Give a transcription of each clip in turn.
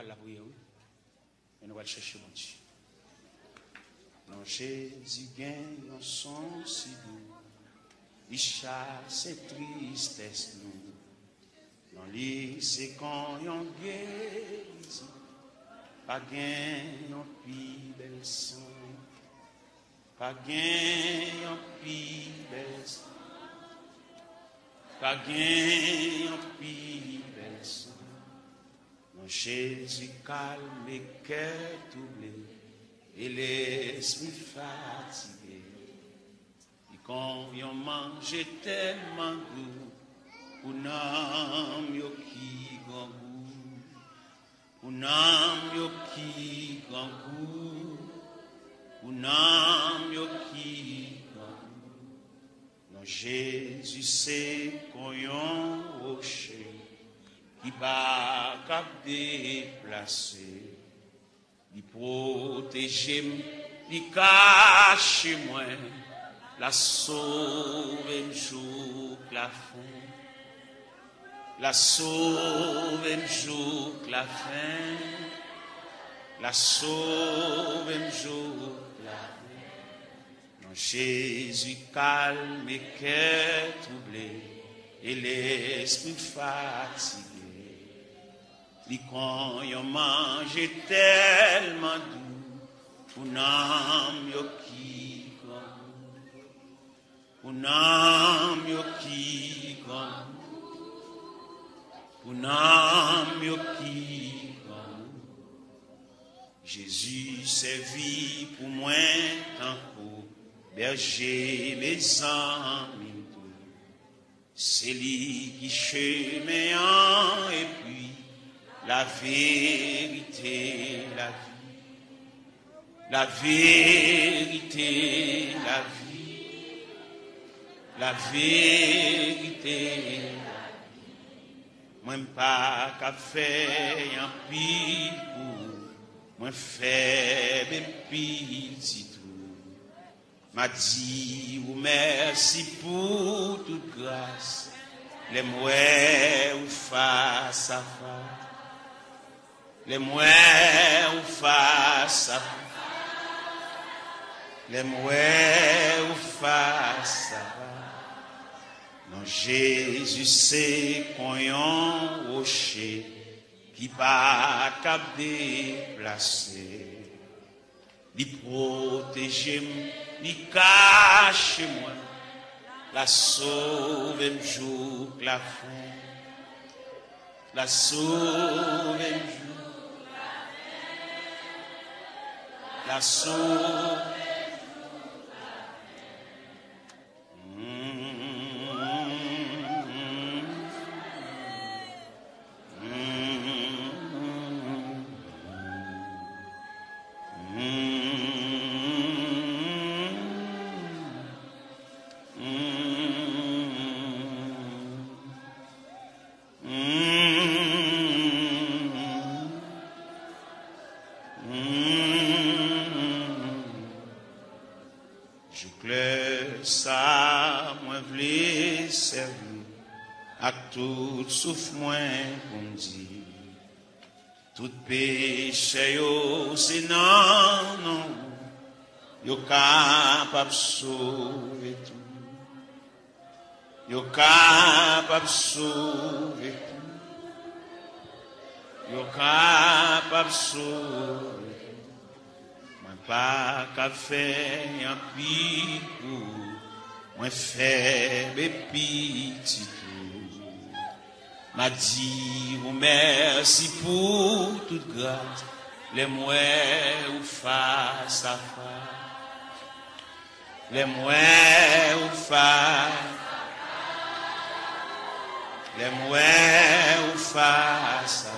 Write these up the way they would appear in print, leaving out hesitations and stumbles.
va la prière, oui. Et nous allons chercher mon Dieu. Non, Jésus gagne un son si doux. Il chasse tristesse nous. Non, lui, c'est quand on guérit. Pas gagne un plus bel son. Pas gagne un plus bel son. Pas gagne un plus bel son. Non, Jésus calme les cœurs troublés et l'esprit fatigué. Et quand on mange tellement goût, pour n'am yo qui grand goût, pour n'am yo qui grand goût, pour n'am yo qui grand goût. Non, Jésus c'est qu'on yon rocher qui va cap déplacer. Il protège, il cache moi, la sauve un jour la fin, la sauve un jour la fin, la sauve un jour la fin. Non, Jésus calme et cœur troublé et l'esprit fatigué. Et quand on mange tellement doux, pour n'am yo qui grand, pour n'am yo qui grand, pour n'am yo qui grand. Jésus servit pour moi tant pour berger mes amis. C'est lui qui chemin et puis la vérité, la vie, la vérité, la vie, la vérité, la vie. Moi pas qu'à faire un pis pour, moi faible petit tout. M'a dit ou merci pour toute grâce, les mouets ou face à face. Les mouets ou face à les mouets ou face à non, Jésus c'est qu'on yon rocher qui pas cap déplacer. Il protège, il cache moi, la sauve un jour la fin, la sauve un jour. La sauve. Tout souffle moins qu'on dit, tout péché yo c'est non, non, yo capable sauver tout, yo capable sauver tout, yo capable sauver tout. Moi pas qu'à faire un pis pour, moi faible petit. M'a dit ou merci pour toute grâce, les mouets ou face à face, les mouets ou face, les mouets ou face à face.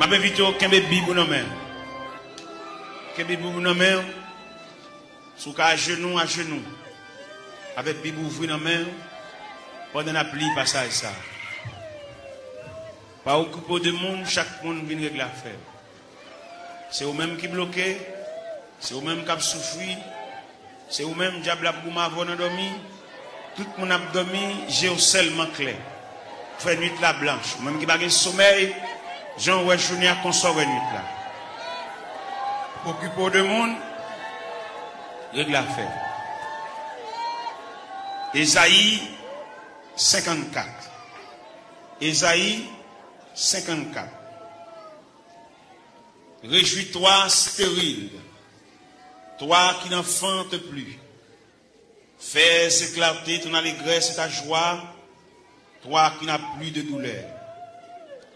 Je m'invite au Kembe Bibou dans main. Kembe Bibou dans main. Sous à genoux, avec Bibou ouvri dans main. Pendant la pluie, passage ça. Pas occupé de monde, chaque monde vient régler l'affaire. C'est eux-mêmes qui bloquent, c'est eux-mêmes qui souffrent, c'est eux-mêmes qui diable pour m'avoir dormi. Tout le monde a dormi, j'ai seulement clair. Fait nuit la blanche, même qui n'a pas de sommeil, Jean ouais journée à consort nuit là. Occupé de monde, règle l'affaire. Ésaïe 54. Ésaïe 54. Réjouis-toi stérile, toi qui n'enfantes plus. Fais éclater ton allégresse et ta joie, toi qui n'as plus de douleur.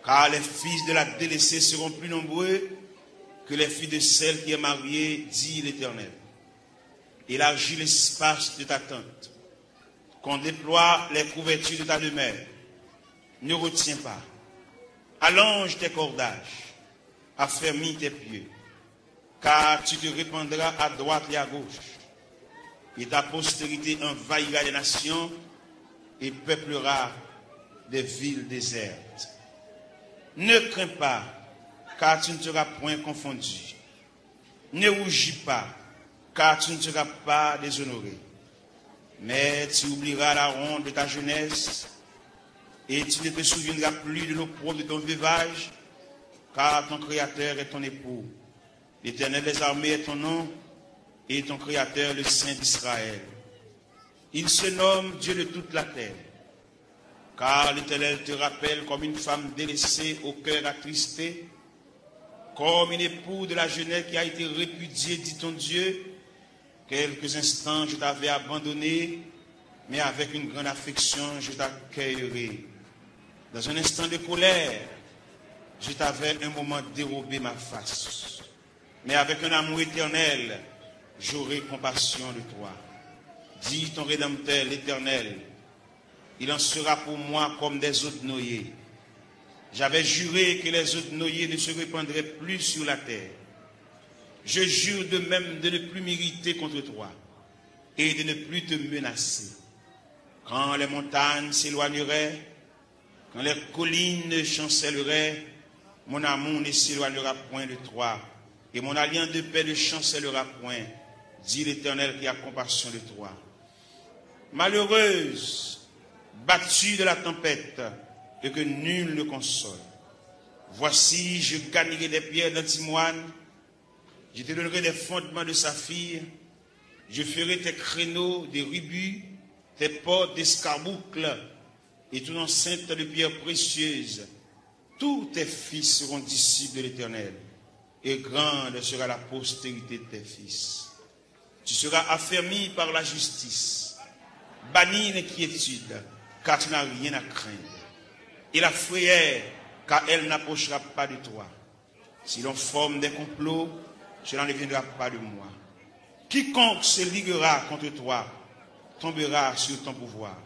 Car les fils de la délaissée seront plus nombreux que les filles de celle qui est mariée, dit l'Éternel. Élargis l'espace de ta tente, qu'on déploie les couvertures de ta demeure. Ne retiens pas. Allonge tes cordages, affermis tes pieds, car tu te répandras à droite et à gauche, et ta postérité envahira les nations et peuplera des villes désertes. Ne crains pas, car tu ne seras point confondu. Ne rougis pas, car tu ne seras pas déshonoré. Mais tu oublieras la honte de ta jeunesse, et tu ne te souviendras plus de l'opprobre de ton veuvage, car ton Créateur est ton époux. L'Éternel des armées est ton nom, et ton Créateur le Saint d'Israël. Il se nomme Dieu de toute la terre, car l'Éternel te rappelle comme une femme délaissée au cœur attristé, comme une épouse de la jeunesse qui a été répudiée, dit ton Dieu. Quelques instants je t'avais abandonné, mais avec une grande affection je t'accueillerai. Dans un instant de colère, je t'avais un moment dérobé ma face. Mais avec un amour éternel, j'aurai compassion de toi. Dis ton Rédempteur, l'Éternel, il en sera pour moi comme des eaux de noyer. J'avais juré que les eaux de noyer ne se répandraient plus sur la terre. Je jure de même de ne plus m'irriter contre toi et de ne plus te menacer. Quand les montagnes s'éloigneraient, quand les collines chancelleraient, mon amour ne s'éloignera point de toi, et mon alliance de paix ne chancellera point, dit l'Éternel qui a compassion de toi. Malheureuse, battue de la tempête, et que nul ne console. Voici, je gagnerai des pierres d'antimoine, je te donnerai des fondements de saphir, je ferai tes créneaux des rubis, tes portes d'escarboucles, et ton enceinte de pierres précieuses. Tous tes fils seront disciples de l'Éternel, et grande sera la postérité de tes fils. Tu seras affermi par la justice, banni l'inquiétude, car tu n'as rien à craindre. Et la frayeur, car elle n'approchera pas de toi. Si l'on forme des complots, cela ne viendra pas de moi. Quiconque se liguera contre toi tombera sur ton pouvoir.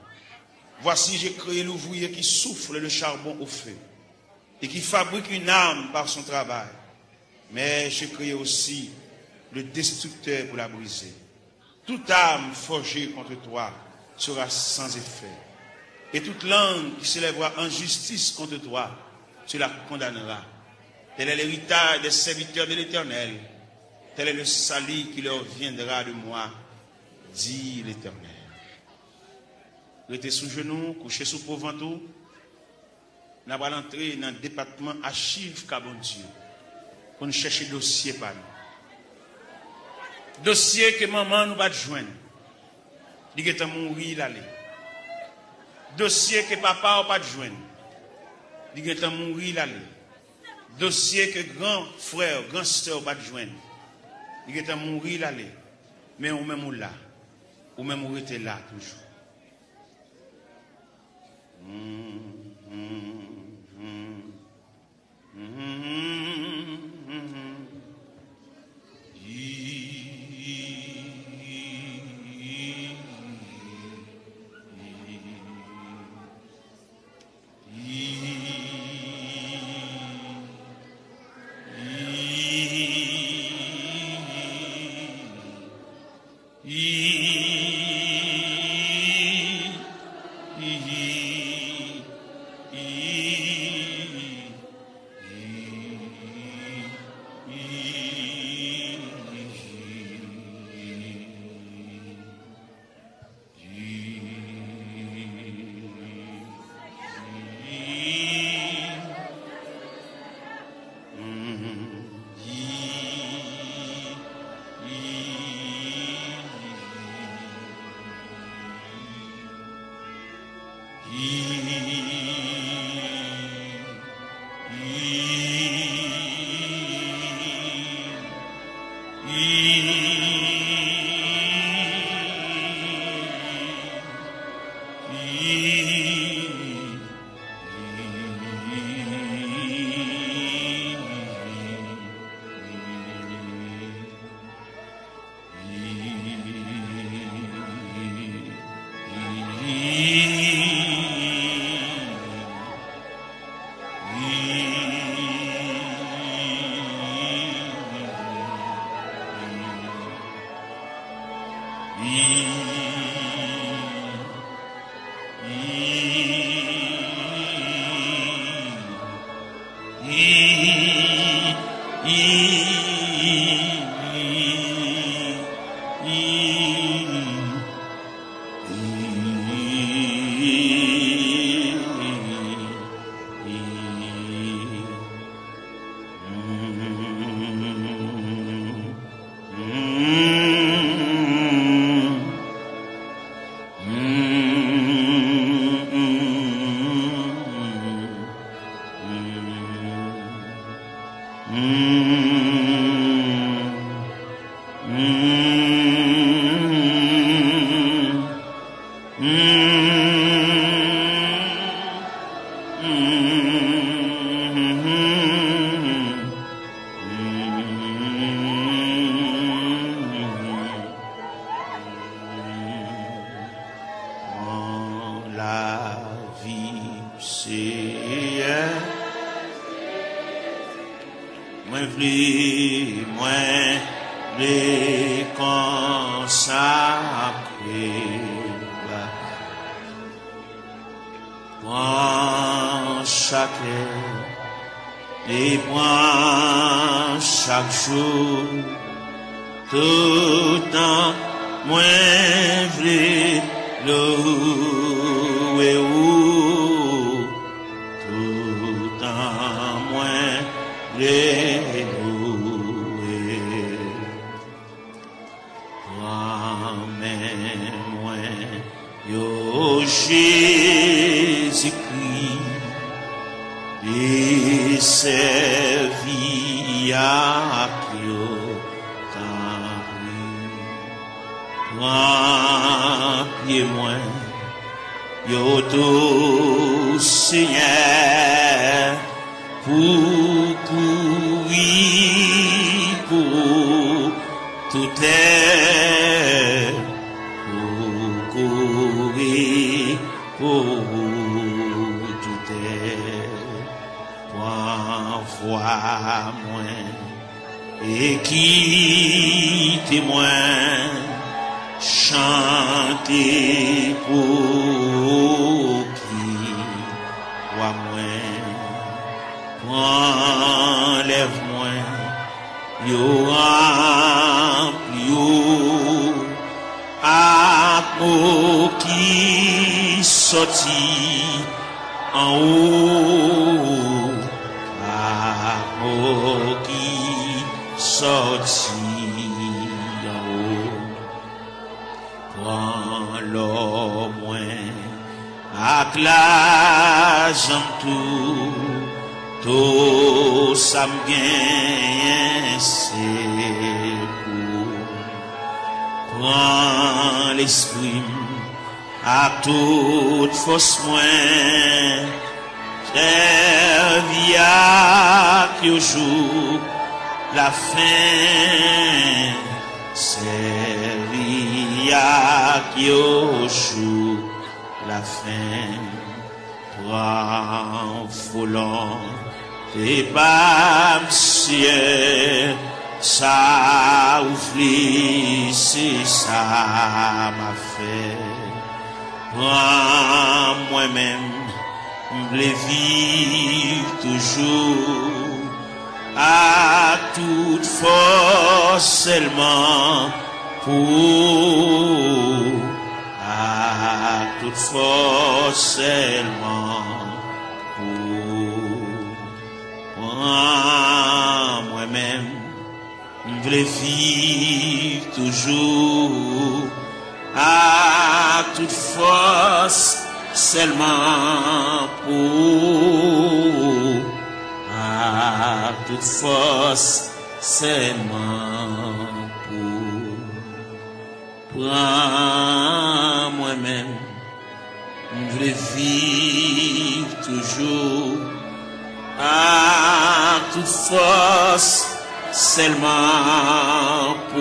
Voici, j'ai créé l'ouvrier qui souffle le charbon au feu et qui fabrique une arme par son travail. Mais j'ai créé aussi le destructeur pour la briser. Toute arme forgée contre toi sera sans effet. Et toute langue qui s'élèvera en justice contre toi, tu la condamneras. Tel est l'héritage des serviteurs de l'Éternel. Tel est le salut qui leur viendra de moi, dit l'Éternel. Restez sous genoux, couchez sous pauvre-ventou. Nous allons entrer dans le département archives Cabon Dieu pour nous chercher dossier par nous. Dossier que maman nous va joindre. Il est mourir l'aller. Dossier que papa n'a pas joindre. Il est mourir l'aller. Dossier que grand frère, grand sœur va joindre. Il est mourir l'aller. Mais ou même là. Ou même ou était là toujours. Force moins servia que au jour la fin servia que au jour la fin toi volant tes pas ciel ça ouvrit c'est ça m'a fait moi-même, je vivre toujours à toute force seulement pour à toute force seulement pour moi-même, je vivre toujours à toute force seulement pour à toute force seulement pour prendre moi-même. Je veux vivre toujours à toute force, seulement pour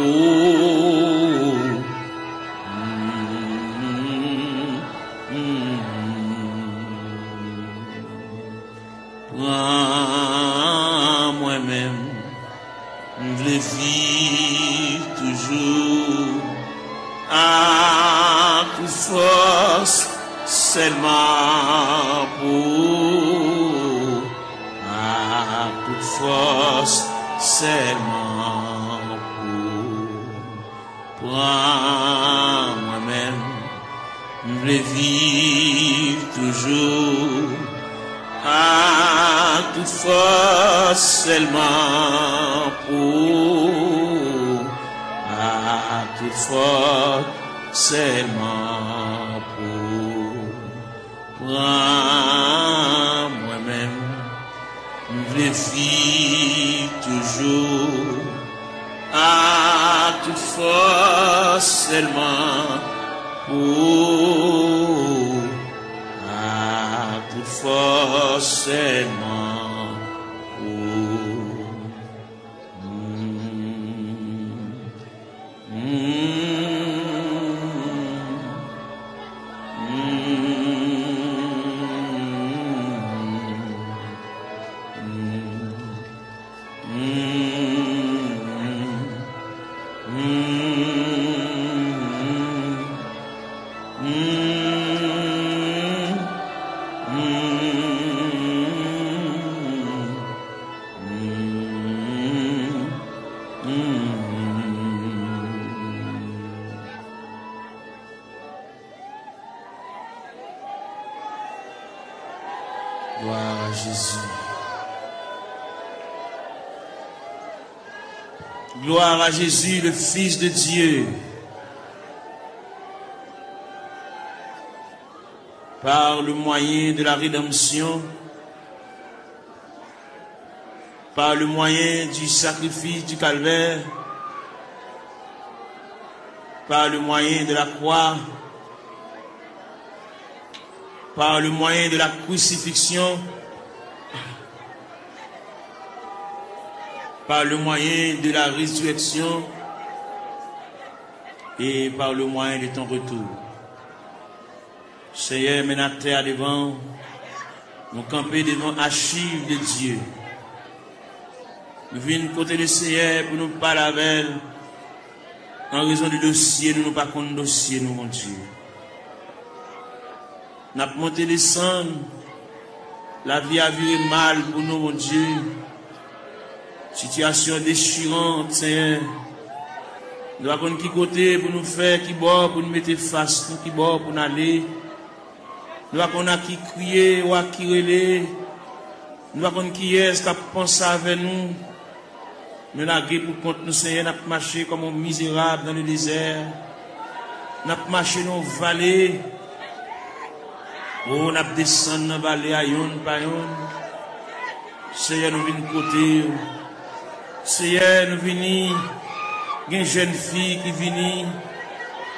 moi-même. Je veux vivre toujours à toute force, seulement pour toute force, seulement pour moi-même. Je veux vivre toujours à toute force, seulement pour toute force, seulement pour moi-même. Je veux vivre toujours à toute force, seulement pour toute force, seulement pour Gloire à Jésus. Gloire à Jésus, le Fils de Dieu. Par le moyen de la rédemption, par le moyen du sacrifice du calvaire, par le moyen de la croix, par le moyen de la crucifixion, par le moyen de la résurrection et par le moyen de ton retour. Seigneur, mène à terre devant, nous camper devant archives de Dieu. Nous venons côté le Seigneur pour nous parler avec elle. En raison du dossier, nous ne pas contre dossier, nous, mon Dieu. Nous avons monté descendre. La vie a viré mal pour nous, mon Dieu. Situation déchirante, Seigneur. Nous avons qui côté pour nous faire, qui bord pour nous mettre face, nous qui bord pour nous aller. Nous avons qui crier ou qui relais. Nous avons qui est-ce qui a pensé avec nous. Nous avons pour compte nous, Seigneur, nous avons marché comme un misérable dans le désert. Nous avons marché dans les vallées. Oh, nous avons descendu dans les vallées à yon par yon. Seigneur, nous venons côté. Seigneur, nous venons. Il y a une jeune fille qui vient.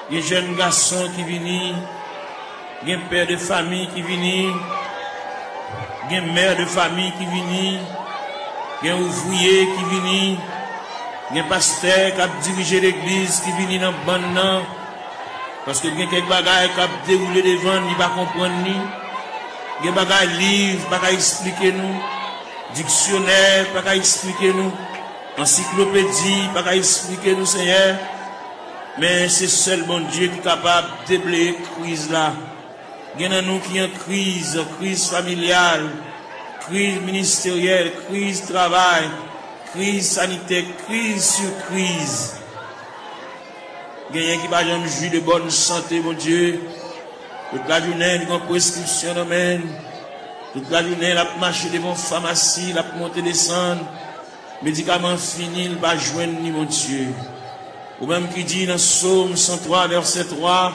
Il y a un jeune garçon qui vient. Il y a un père de famille qui vient. Il y a une mère de famille qui vient. Il y a un ouvrier qui vient. Il y a un pasteur qui a dirigé l'église qui vient dans le ban. Parce que il y a quelques bagages qui a déroulé devant, il ne va pas comprendre. Il y a des bagages livres, pas qu'à expliquer nous. Dictionnaire, pas qu'à expliquer nous. Encyclopédie, pas qu'à expliquer nous, Seigneur. Mais c'est seul bon Dieu qui est capable de déblayer la crise là. Il y en a nous qui ont crise familiale, crise ministérielle, crise travail, crise sanitaire, crise sur crise. Il y a qui va jamais jouir de bonne santé, mon Dieu. Toute la journée, il y a une prescription d'amène. Toute la journée, il a marché devant la pharmacie, il a monté descendre. Médicaments finis, il va joindre ni mon Dieu. Ou même qui dit dans Psaume 103, verset 3,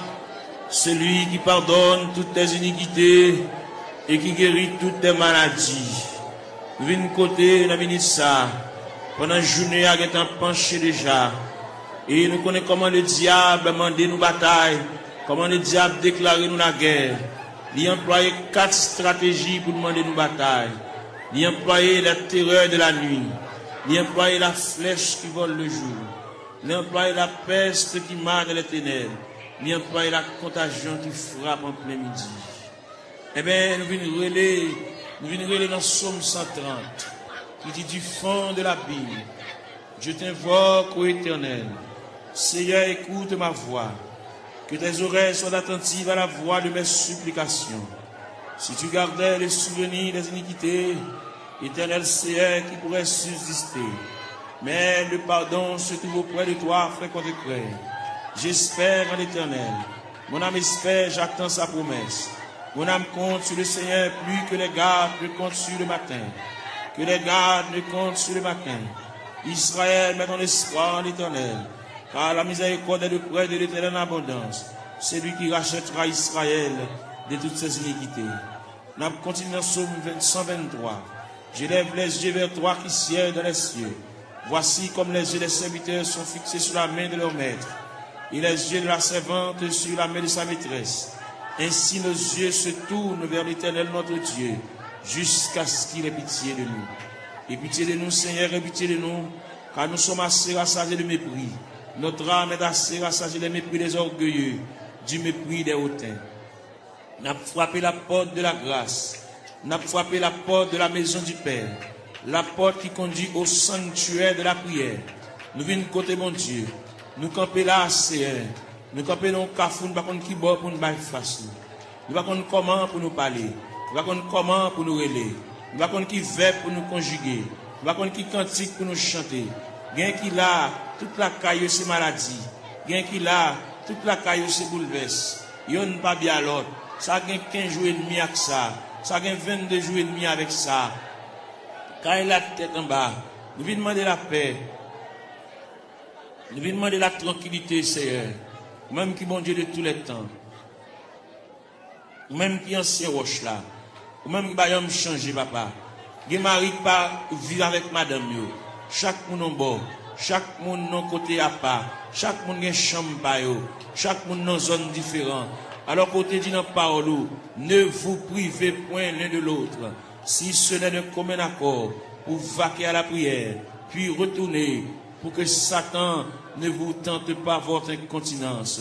celui qui pardonne toutes tes iniquités et qui guérit toutes tes maladies. Vine côté, la minute ça. Pendant la journée, il est penché déjà. Et nous connaissons comment le diable a demandé nous bataille, comment le diable a déclaré nous la guerre. Il a employé 4 stratégies pour demander nous bataille. Il a employé la terreur de la nuit. Il a employé la flèche qui vole le jour. Il a employé la peste qui marque les ténèbres. Il a employé la contagion qui frappe en plein midi. Eh bien, nous venons relayer dans Psaume 130, qui dit du fond de la Bible, je t'invoque, ô Éternel. Seigneur, écoute ma voix. Que tes oreilles soient attentives à la voix de mes supplications. Si tu gardais le souvenir des iniquités, Éternel Seigneur, qui pourrait subsister. Mais le pardon se trouve auprès de toi, frère contre-frère. J'espère en l'Éternel. Mon âme espère, j'attends sa promesse. Mon âme compte sur le Seigneur plus que les gardes ne comptent sur le matin. Que les gardes ne comptent sur le matin. Israël, met ton espoir en l'Éternel. Car la miséricorde est de près de l'Éternel en abondance. C'est lui qui rachètera Israël de toutes ses iniquités. Nous continuons dans Psaume 123. J'élève les yeux vers toi qui sièges dans les cieux. Voici comme les yeux des serviteurs sont fixés sur la main de leur maître, et les yeux de la servante sur la main de sa maîtresse. Ainsi nos yeux se tournent vers l'Éternel notre Dieu, jusqu'à ce qu'il ait pitié de nous. Et pitié de nous, Seigneur, et pitié de nous, car nous sommes assez rassasiés de mépris. Notre âme est assez rassasiée des mépris des orgueilleux, du mépris des hautains. N'a frappé la porte de la grâce, n'a frappé la porte de la maison du Père, la porte qui conduit au sanctuaire de la prière. Nous venons côté mon Dieu, nous camper là, Seigneur. Nous camper dans le cafou, nous ne savons pas qui bord pour nous faire face. Nous ne savons pas comment pour nous parler. Nous ne savons pas comment pour nous relayer. Nous ne savons pas qui verbe pour nous conjuguer. Nous ne savons pas qui cantique pour nous chanter. Gain qui là, toute la caille c'est maladie. Gain qui là, toute la caille c'est bouleverse. Yon pas bien l'autre. Ça gagne 15 jours et demi avec ça. Ça gagne 22 jours et demi avec ça. Quand il a la tête en bas, nous venons demander la paix. Nous venons demander la tranquillité, Seigneur. Même qui bon Dieu de tous les temps. Même qui ancien roche là. Même qui va me changer, papa. Qui mari pas vivre avec madame yo. Chaque monde en bord. Chaque monde non côté à part. Chaque monde a une chambre pa yo. Chaque monde dans zone différente. Alors côté dit dans parole, ne vous privez point l'un de l'autre. Si ce n'est de commun accord, pour vaquer à la prière, puis retourner, pour que Satan ne vous tente pas votre incontinence.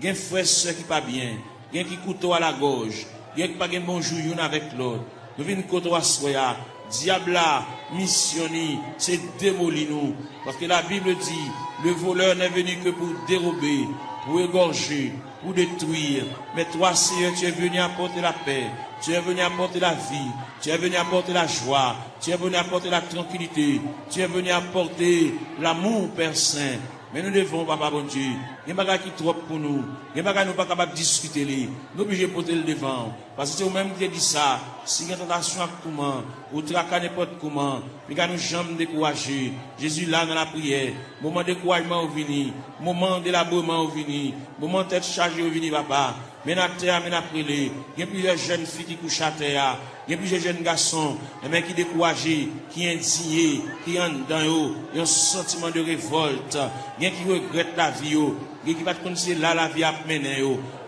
Gen frère soeur qui pas bien, gen qui couteau à la gorge, gen qui pas gen bonjour yon avec l'autre. Nous venons côté à soya, diable là, missionné, c'est démolir nous. Parce que la Bible dit, le voleur n'est venu que pour dérober, pour égorger, pour détruire. Mais toi, Seigneur, tu es venu apporter la paix. Tu es venu apporter la vie. Tu es venu apporter la joie. Tu es venu apporter la tranquillité. Tu es venu apporter l'amour, Père Saint. Mais nous devons, papa bon Dieu, il y a des choses qui sont trop pour nous. Il y a des choses qui ne sont pas capables de discuter. Nous sommes obligés de porter le devant. Parce que c'est vous-même qui dit ça. Si il y a une tentation à comment, ou traquer n'importe comment, nous ne jamais décourager. Jésus là dans la prière. Moment de découragement au vini. Moment d'élaboration au vini. Moment de tête chargée au vini, papa. Mais na terre, mais na prélé. Il y a plusieurs jeunes filles qui couchent à terre. Il y a plusieurs jeunes garçons, mais qui découragés, qui indignés, qui ont dans eux, un sentiment de révolte. Il y a qui regrettent la vie. Il y a qui va te connaître là la vie à mener.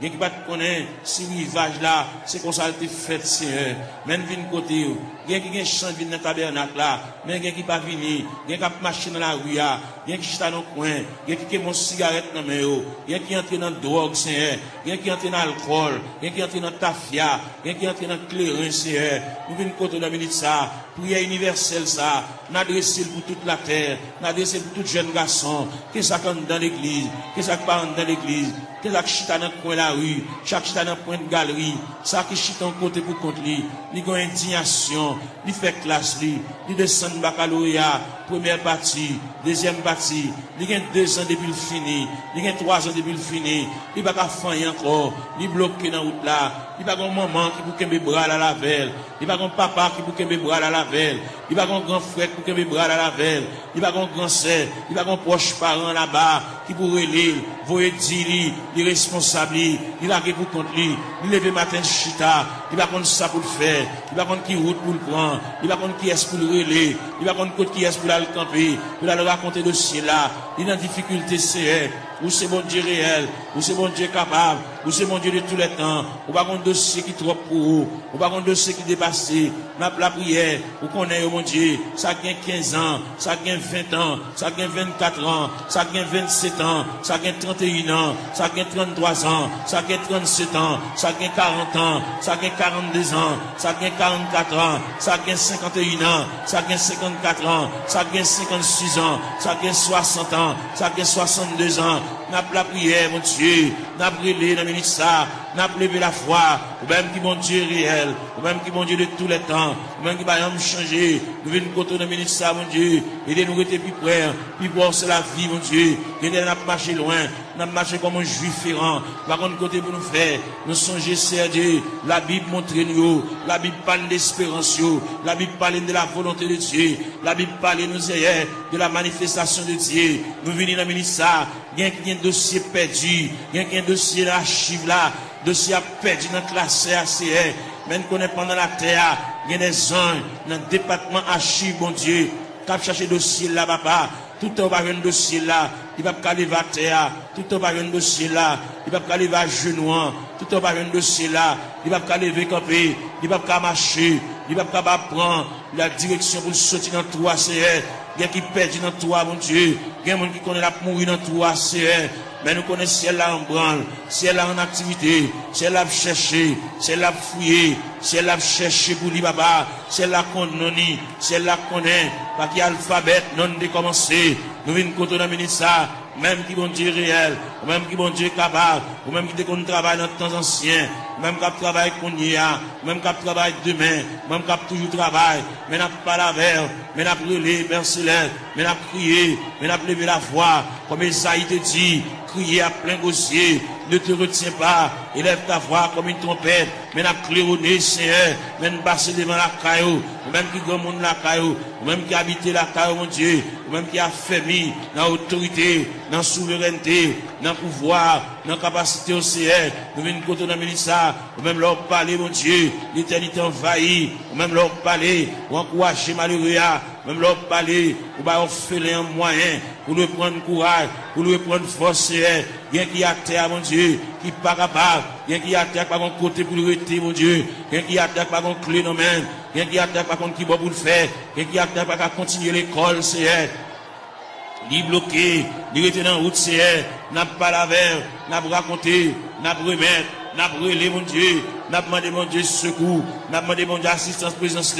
Il y a qui va te connaître ce rivage là, c'est comme ça que tu fais, Seigneur. Même vine côté. Il y a qui a chant dans le tabernacle là, mais il y a qui pas venir. Il y a qui a marché dans la rue. Il y a qui chita dans le coin. Il y a qui a mon cigarette dans mes mains. Il y a qui entre dans la drogue, Seigneur. Il y a qui entre dans l'alcool. Il y a qui entre dans la tafia. Il y a qui entre dans le clairin, Seigneur. Nous venons côté de la minute ça. Prière universelle ça. N'adresser pour toute la terre. N'adresser pour tout jeune garçon. Qu'est-ce ça qu'on dans l'église? Qu'est-ce ça qui parle dans l'église? Qu'est-ce ça qui chita dans le coin de la rue? Chaque chita dans le point de galerie. Ça qui chita en côté pour contre lui. Il y a une indignation. Il fait classe lui. Il descend baccalauréat. Première partie. Deuxième partie. Il y a 2 ans depuis le fini. Il y a 3 ans depuis le fini. Il va pas faire encore. Il bloqué dans la route là. Il va pas un maman qui pour qu'un bras à la velle. Il va pas un papa qui pour qu'un bras à la velle. Il va pas un grand frère pour qu'un bras à la velle. Il va pas un grand sœur. Il va pas un proche parent là-bas qui qui pourrait lire, voyer dire, les responsables, il a pour compte lui, il lever matin chita, il va contre ça pour le faire, il va contre qui route pour le prendre, il va contre qui est pour le relayer, il va contre qui est pour aller camper, pour aller raconter dossier là, il est en difficulté c'est ou c'est bon Dieu réel, ou c'est bon Dieu capable, ou c'est bon Dieu de tous les temps, ou pas un dossier qui est trop pour vous, ou pas un dossier qui est dépassé, la prière, ou qu'on est, mon Dieu, ça gagne 15 ans, ça gagne 20 ans, ça gagne 24 ans, ça gagne 27 ans, ça gagne 31 ans, ça gagne 33 ans, ça gagne 37 ans, ça gagne 40 ans, ça gagne 42 ans, ça gagne 44 ans, ça gagne 51 ans, ça gagne 54 ans, ça gagne 56 ans, ça gagne 60 ans, ça gagne 62 ans, n'a pas la prière, mon Dieu, n'a pas brûlé dans le ministère, n'a pas levé la foi, ou même qui mon Dieu réel, ou même qui mon Dieu de tous les temps, ou même qui va me changer, nous venons côté dans le ministère, mon Dieu, et nous rester plus près, puis voir c'est la vie, mon Dieu, et nous n'a pas marché loin, n'a pas marché comme un juif errant, par contre côté pour nous faire, nous songer, c'est Dieu, la Bible montre nous, la Bible parle d'espérance, la Bible parle de la volonté de Dieu, la Bible parle nous hier de la manifestation de Dieu, nous venons dans le ministère, il y a un dossier perdu, il y a un dossier d'archive là, dossier perdu dans la classe CACR, même qu'on est pendant la terre, il y a des anges dans le département archive, bon Dieu, qui a cherché dossier là, papa, tout en bas un dossier là, il va pas aller à terre, tout en bas un dossier là, il va pas aller à genoux, tout en bas un dossier là, il va pas lever camper, il va pas marcher, il va pas prendre la direction pour sortir dans 3 CR. Il y a qui perdent dans toi, mon Dieu. Il y a des gens qui connaissent la mourir dans toi, c'est mais nous connaissons ciel là en branle, ciel là en activité, ciel là chercher, ciel là fouiller, ciel là chercher pour lui, papa, ciel là connaît, ciel là connaît, pas qu'il y a alphabet non décommencé. Nous venons côté dans le ministère, même qui bon Dieu réel, ou même qui bon Dieu capable, ou même qui qu'on travaille dans le temps ancien, même qui travaille qu'on y a, même qui travaille demain, même qui toujours travaille, mais n'a pas la verre, mais n'a brûlé, Père Céleste, mais n'a prié, mais n'a levé la voix, comme Esaïe te dit, crier à plein gosier, ne te retiens pas, élève ta voix comme une trompette, mais n'a claironné, Seigneur, même passer devant la caillou, ou même qui grand monde la caillou, ou même qui habite la caillou, mon Dieu, ou même qui a fermé dans l'autorité, dans la souveraineté, dans le pouvoir, dans la capacité au Seigneur, nous venons côté dans le ministère, ou même leur parler, mon Dieu, l'éternité envahie, ou même leur parler, ou encourager malheureux, même leur parler, ou bah faire un moyen, pour lui prendre courage, pour lui prendre force, bien qui a terre, mon Dieu, qui pas capable, bien qui a terre par mon côté pour le rester, mon Dieu, bien qui a terre par mon clé dans main, bien qui a terre par contre qui va pour le faire, bien qui a terre par continuer l'école, c'est ni bloqué, ni rester dans la route, c'est n'a pas la verre, n'a pas raconté, n'a pas remettre, n'a pas brûlé, mon Dieu, n'a pas demandé, mon Dieu, secours, n'a pas demandé, mon Dieu, assistance, présence,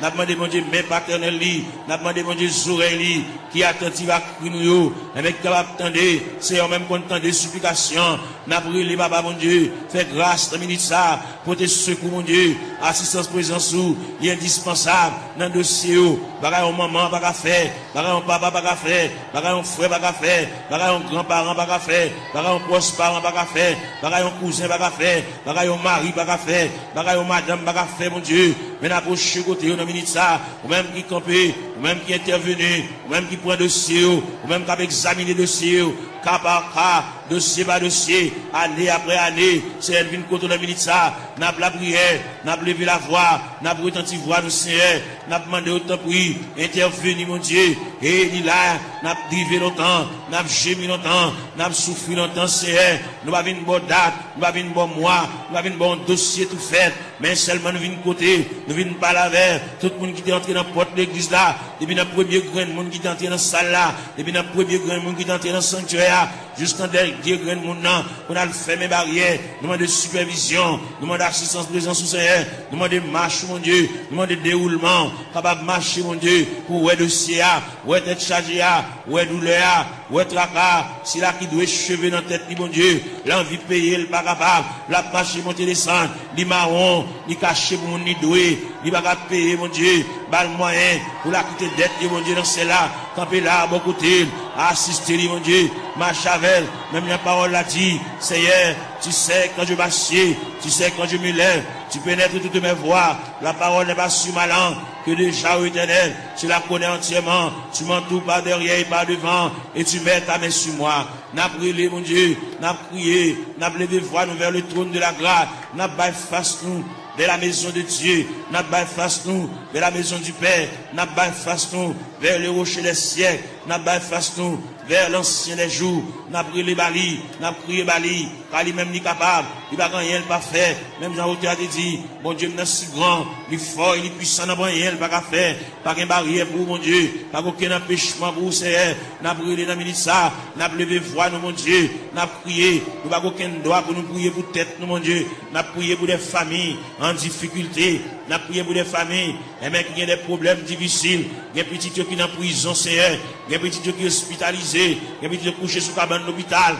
n'a pas demandé, mon Dieu, main paternelle, n'a pas demandé, mon Dieu, oreilles, qui attentive à nous, avec capable d'attendre, c'est en même content des supplications, n'a pas brûlé, papa, mon Dieu, fais grâce, dans minute ça, pour tes secours, mon Dieu, assistance, présence, il est indispensable, dans le dossier, bagaille, maman, pas qu'à faire, bagaille, papa, pas qu'à faire, bagaille, frère, pas qu'à faire, bagaille, grand-parent, pas qu'à faire, bagaille, proche-parent, pas qu'à faire, bagaille, cousin, pas qu'à faire, bagaille, mari, pas qu'à faire, bagaille, madame, pas qu'à faire, mon Dieu, mais n'approche côté, dans minute ça, ou même qui campé, ou même qui intervenu, ou même qui prend dossier, ou même qui a examiné dossier, cas par cas, dossier par dossier, année après année, c'est elle vient côté dans minute ça, n'a pas la prière, n'a pas levé la voix, n'a pas retenti voix du Seigneur, n'a pas demandé autant prix, intervenu mon Dieu, et il là, n'a pas drivé longtemps, n'a pas gémi longtemps, n'a pas souffri longtemps, Seigneur, nous pas une bonne date, nous pas une bonne mois, nous pas une bon dossier tout fait, mais seulement nous venons côté, nous venons pas la vers, tout le monde qui est entré dans la porte de l'église là, depuis le premier grain de monde qui est entré dans la salle là, depuis le premier grain de monde qui est entré dans le sanctuaire, jusqu'en dernier grain de monde là, on a fait mes barrières, nous demandons de supervision, nous demandons d'assistance présence au Seigneur, nous demandons de marche, mon Dieu, nous demandons de déroulement, capable de marcher, mon Dieu, pour ouais dossier, ouais tête chargée, ouais douleur, ouais tracas, si là qui doit cheveux dans la tête, mon Dieu, l'envie de payer, le pas capable, la marche monter descendre, li marron, li caché pour mon ni doué, li pas capable payer, mon Dieu, bal moyen, pour la quitter dette, mon Dieu, dans celle-là, camper là, à bon côté, assister, mon Dieu, marche avec, même la parole l'a dit, Seigneur, tu sais quand je m'assieds, tu sais quand je me lève, tu pénètres toutes mes voies, la parole n'est pas sur ma langue, que déjà, ô Éternel, tu la connais entièrement, tu m'entoures par derrière et par devant, et tu mets ta main sur moi. N'a prié, mon Dieu, n'a prié, n'a levé voix nous vers le trône de la grâce, n'a pas face nous vers la maison de Dieu, n'a pas face nous vers la maison du Père, n'a pas face nous vers le rocher des siècles, n'a pas face nous vers l'ancien des jours, n'a prié les Bali, n'a prié Bali, car lui-même n'est capable, il va rien pas faire, même Jean-Auteur a dit, mon Dieu, il est si grand, il est fort, il est puissant, n'a rien pas faire, pas qu'une barrière pour mon Dieu, pas aucun empêchement pour Seigneur, n'a prié dans le ministère, n'a levé voix, nous, mon Dieu, n'a prié, nous pas aucun droit pour nous prier pour tête, nous, mon Dieu, n'a prié pour des familles en difficulté, n'a prié pour des familles, et même qui ont des problèmes difficiles, il y a des petits qui sont en prison, Seigneur, il y a des petits qui sont hospitalisés, il y a des petits qui sont couchés sous cabane de l'hôpital.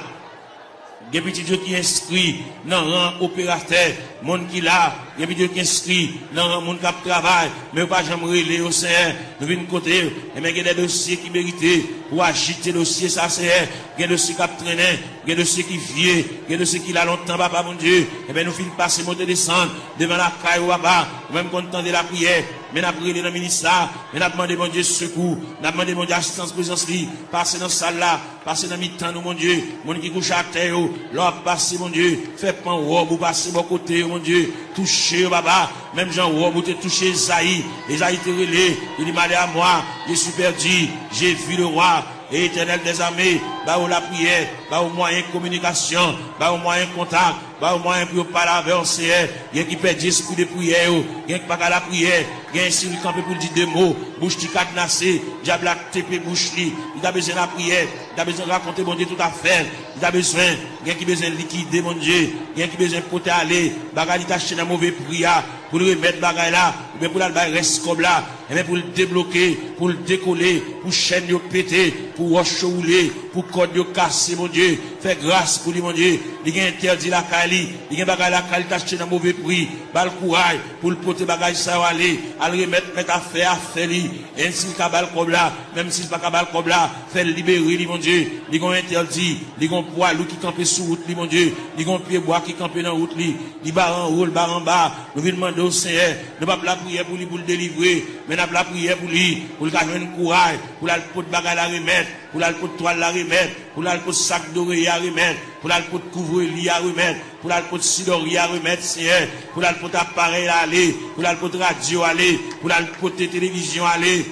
Il y a des petits qui sont inscrits dans le rang opérateur, monde qui là, il y a des petits qui sont inscrits dans le rang monde qui travaille, mais pas jamais relé au Seigneur, nous venons côté, et mais il y a des dossiers qui méritent pour agiter le dossier, ça c'est, il y a des dossiers qui traînent, il y a des dossiers qui viennent, il y a des dossiers qui là longtemps, papa mon Dieu, et bien nous finissons passer, monter, descendre, devant la caille ou papa, même content de la prière, mais nous avons prié dans le ministère, mais nous avons demandé mon Dieu secours, nous avons demandé mon Dieu assistance, présence, passer dans la salle là, passer dans le mi-temps, nous mon Dieu, mon qui couche à terre, l'or passer mon Dieu, fait pas un robe ou passer mon côté, mon Dieu, toucher, papa, même Jean robe ou te toucher Esaïe, Esaïe te relé, il dit malé à moi, je suis perdu, j'ai vu le roi, et Éternel des armées, bah où la prière, bah au moyen de communication, bah au moyen de contact, bah au moyen pour parler avec un Seigneur, il y a qui perd l'esprit de prière, il y a qui pas la prière, il y a un signe campé pour dire deux mots, bouche qui cadenassée, diable a TP bouche li, il a besoin de la prière, il a besoin de raconter mon Dieu tout à fait, il a besoin, il y a qui besoin de liquider mon Dieu, il y a qui besoin de porter aller, bagarre il t'achète un mauvais prière, pour le remettre bagarre là, ou bien pour la reste comme là, et bien pour le débloquer, pour le décoller, pour chaîne de péter, pour roche rouler, pour code de casser, mon Dieu, fais grâce pour lui, mon Dieu, il y a interdit la Kali, il y a bagarre la Kali t'acheter un mauvais prix, bal courage, pour le porter bagarre ça aller, à le remettre, mettre à faire lui, et s'il cabal comme là, même s'il pas cabal comme là, fait libérer lui, mon Dieu, il y a interdit, il y a un poids qui campe sous route, lui, mon Dieu, il y a un pied bois qui campe dans route, lui, il bar en haut, le bar en bas, nous venons demander au Seigneur, nous pas la prière pour lui, pour le délivrer, mais nous la prière pour lui, pour le gagner un courage, pour la pot de bagarre la remettre, pour la pot de toile la remettre, pour la pot de sac d'oreiller à remettre, pour la pot de couvre-lit à remettre, pour la pot de sidori à remettre, Seigneur, pour la pot d'appareil à aller, pour la pot de radio à aller, pour la pot de télévision à aller,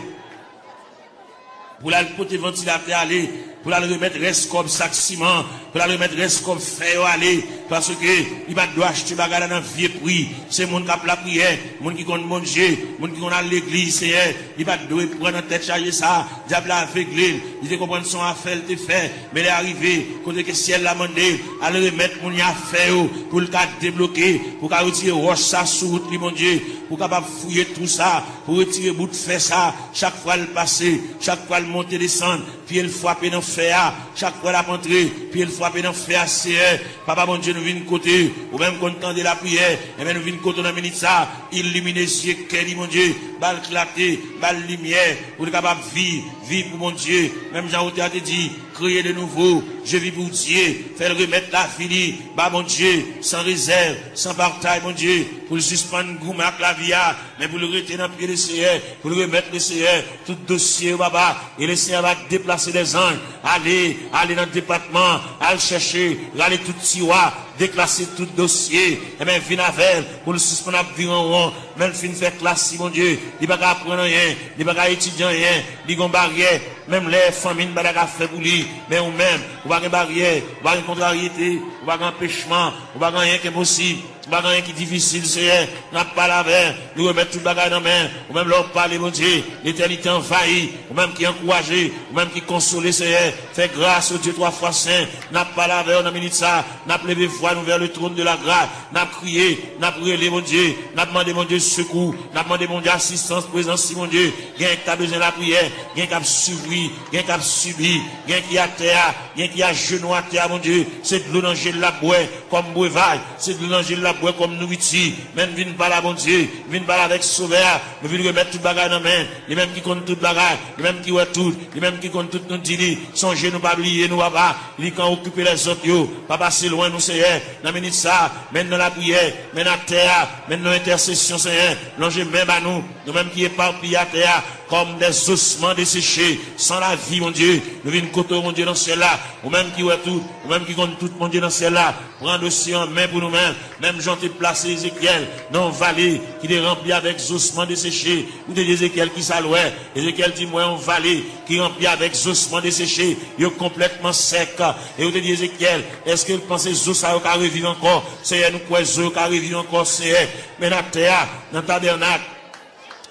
pour la pot de ventilateur à aller, pour la remettre reste comme sac ciment, pour la remettre reste comme fer à aller, parce que il va doit acheter bagarre dans vieux prix, c'est mon qui a la prière, mon qui compte manger, mon qui compte à l'église, Seigneur, il va devoir prendre en tête charger ça, diable aveuglé, il te comprendre son affaire, te fait, mais il est arrivé, côté que ciel l'a demandé, à le remettre mon affaire, pour le cas débloquer, pour qu'à retirer roche ça sous route, mon Dieu, pour capable fouiller tout ça, pour retirer bout de fer ça, chaque fois le passer, chaque fois le monter, descendre, puis il frapper dans fer, chaque fois la rentrer, puis il frapper dans fer, Seigneur, papa mon Dieu, nous venons côté, ou même content de la prière, et même nous venons côté dans le ministère, ça, illuminer les yeux, mon Dieu, balle clarté, balle lumière, pour être capable de vivre pour mon Dieu, même Jean-Auteur te dit, créer de nouveau, je vis pour Dieu, faire remettre la vie, bah mon Dieu, sans réserve, sans partage, mon Dieu, pour le suspendre, gourmet avec la vie, mais pour le retenir dans le pied du Seigneur, pour le remettre le Seigneur, tout dossier, baba, et le Seigneur va déplacer des anges, aller dans le département, aller chercher, aller tout tiroir, déclasser tout dossier, et bien, venir avec, pour le suspendre à vivre en rond, même fin faire classe, mon Dieu, il va pas apprendre rien, il va pas étudier rien, il va barrière, même les familles, il va pas faire pour lui, mais ou même, ou pas une barrière, ou pas une contrariété, ou pas un empêchement, ou pas rien qui est possible. Bagay qui est difficile, Seigneur, n'a pas la veille, nous remettre tout le bagage dans la main, ou même leur parler, mon Dieu, l'éternité envahie, ou même qui encouragé, ou même qui consolé, Seigneur, fait grâce au Dieu 3 fois saint, n'a pas la veille, on a mis ça, n'a pas levé voix, nous vers le trône de la grâce, n'a crié, n'a prié, mon Dieu, n'a demandé, mon Dieu, secours, n'a demandé, mon Dieu, assistance, présence, mon Dieu, gain qui a besoin de la prière, gain qui a suivi, gain qui a subi, gain qui a terre, gain qui a genou à terre, mon Dieu, c'est de l'eau dans la boue, comme breuvage, c'est de l'eau dans la boire comme nourriture, même vin par la bon Dieu, vin par avec sauveur, nous vin remettre tout bagage dans main, les mêmes qui comptent tout bagage, les mêmes qui voient tout, les mêmes qui comptent tout nous dit, songez nous pas oublier nous papa, il quand occuper les autres yo, pas passer loin nous Seigneur, dans minute ça, maintenant la prière, maintenant la terre, maintenant l'intercession Seigneur, longez même à nous mêmes qui éparpillés à terre, comme des ossements desséchés, sans la vie, mon Dieu. Nous venons côté, mon Dieu, dans celle-là. Ou même qui voit tout, ou même qui compte tout, mon Dieu, dans celle-là. Prendre aussi en main pour nous-mêmes. Même j'en ai placé Ézéchiel dans une vallée qui est remplie avec ossements desséchés. Ou des Ézéchiel qui s'allouait. Ézéchiel dit, moi, une vallée qui est remplie avec ossements desséchés. Il est complètement sec. Et vous dit, Ézéchiel, est-ce que vous pensez que os ça va revivre encore? C'est nous quoi, os va revivre encore, c'est mais dans la terre, dans le tabernacle,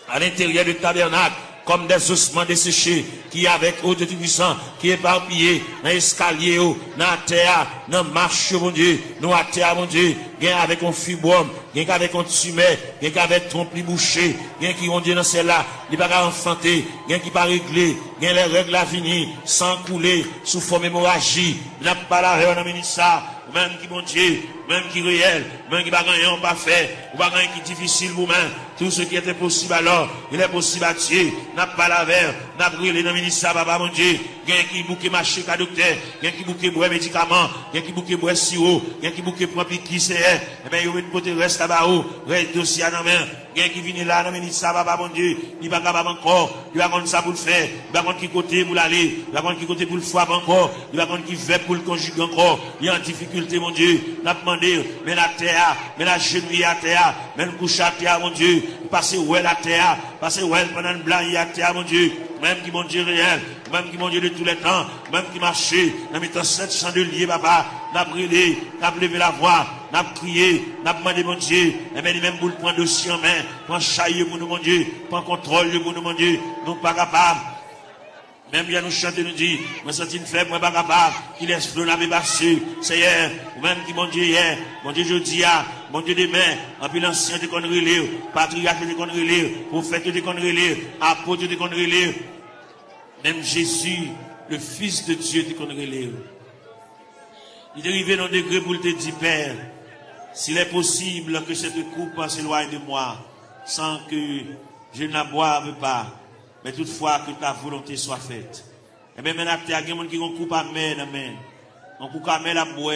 à l'intérieur du tabernacle, comme des ossements desséchés, qui avec eau de Tout-Puissant, qui est éparpillé dans l'escalier, dans la terre, dans la marche, mon Dieu, dans la terre, mon Dieu, bien avec un fibrome, bien avec un tumeur, bien avec trompe bouché, bien qui, mon Dieu, dans celle-là, il n'est pas enfanté, bien qui pas réglé, bien les règles à venir, sans couler, sous forme hémorragie, il n'a pas la règle dans le ministère, même qui, mon Dieu, même qui réel, même qui va gagner, on pas fait, ou pas gagner qui difficile, vous-même, tout ce qui était possible alors, il est possible à Dieu, n'a pas la verre, n'a brûlé dans le ministère, papa, mon Dieu, quelqu'un qui bouquet marché qu'à docteur, quelqu'un qui bouquet boire médicaments, quelqu'un qui bouquet boire sirop, quelqu'un qui bouquet prend qui c'est, eh bien, il y a une côté reste là-bas, reste dossier à la main, quelqu'un qui vient là dans le ministère, papa, mon Dieu, il va capable encore, il va contre ça pour le faire, il va contre qui côté pour l'aller, il va contre qui côté pour le frapper encore, il va contre qui fait pour le conjuguer encore, il y a en difficulté, mon Dieu, n'a demandé, mais la terre, mais la genouille à terre, mais le couche à terre, mon Dieu, passer où est la terre, passer où est pendant le blanc à terre, mon Dieu, même qui mon Dieu réel, même qui mon Dieu de tous les temps, même qui marchait, dans mettant 7 chandeliers, papa, n'a brûlé, n'a levé la voix, n'a crié, n'a demandé, mon Dieu, et même pour le prendre dossier en main, prendre chaille pour nous, mon Dieu, prendre contrôle pour nous, mon Dieu, nous pas capables. Même bien nous chanter, nous dit, moi senti une faible, moi pas capable, qui laisse flot la passé, Seigneur, ou même qui mon Dieu hier, mon Dieu jeudi, mon Dieu demain, en plus l'ancien de qu'on relire, patriarche de qu'on relire, prophète de qu'on relire, apôtre de qu'on relire, même Jésus, le Fils de Dieu de qu'on relire. Il est arrivé dans le degré pour te dire, Père, s'il est possible que cette coupe s'éloigne de moi, sans que je ne la boive pas, mais toutefois que ta volonté soit faite. Et bien maintenant, il y a des gens qui ont coupé à main, on coupe à main la boire,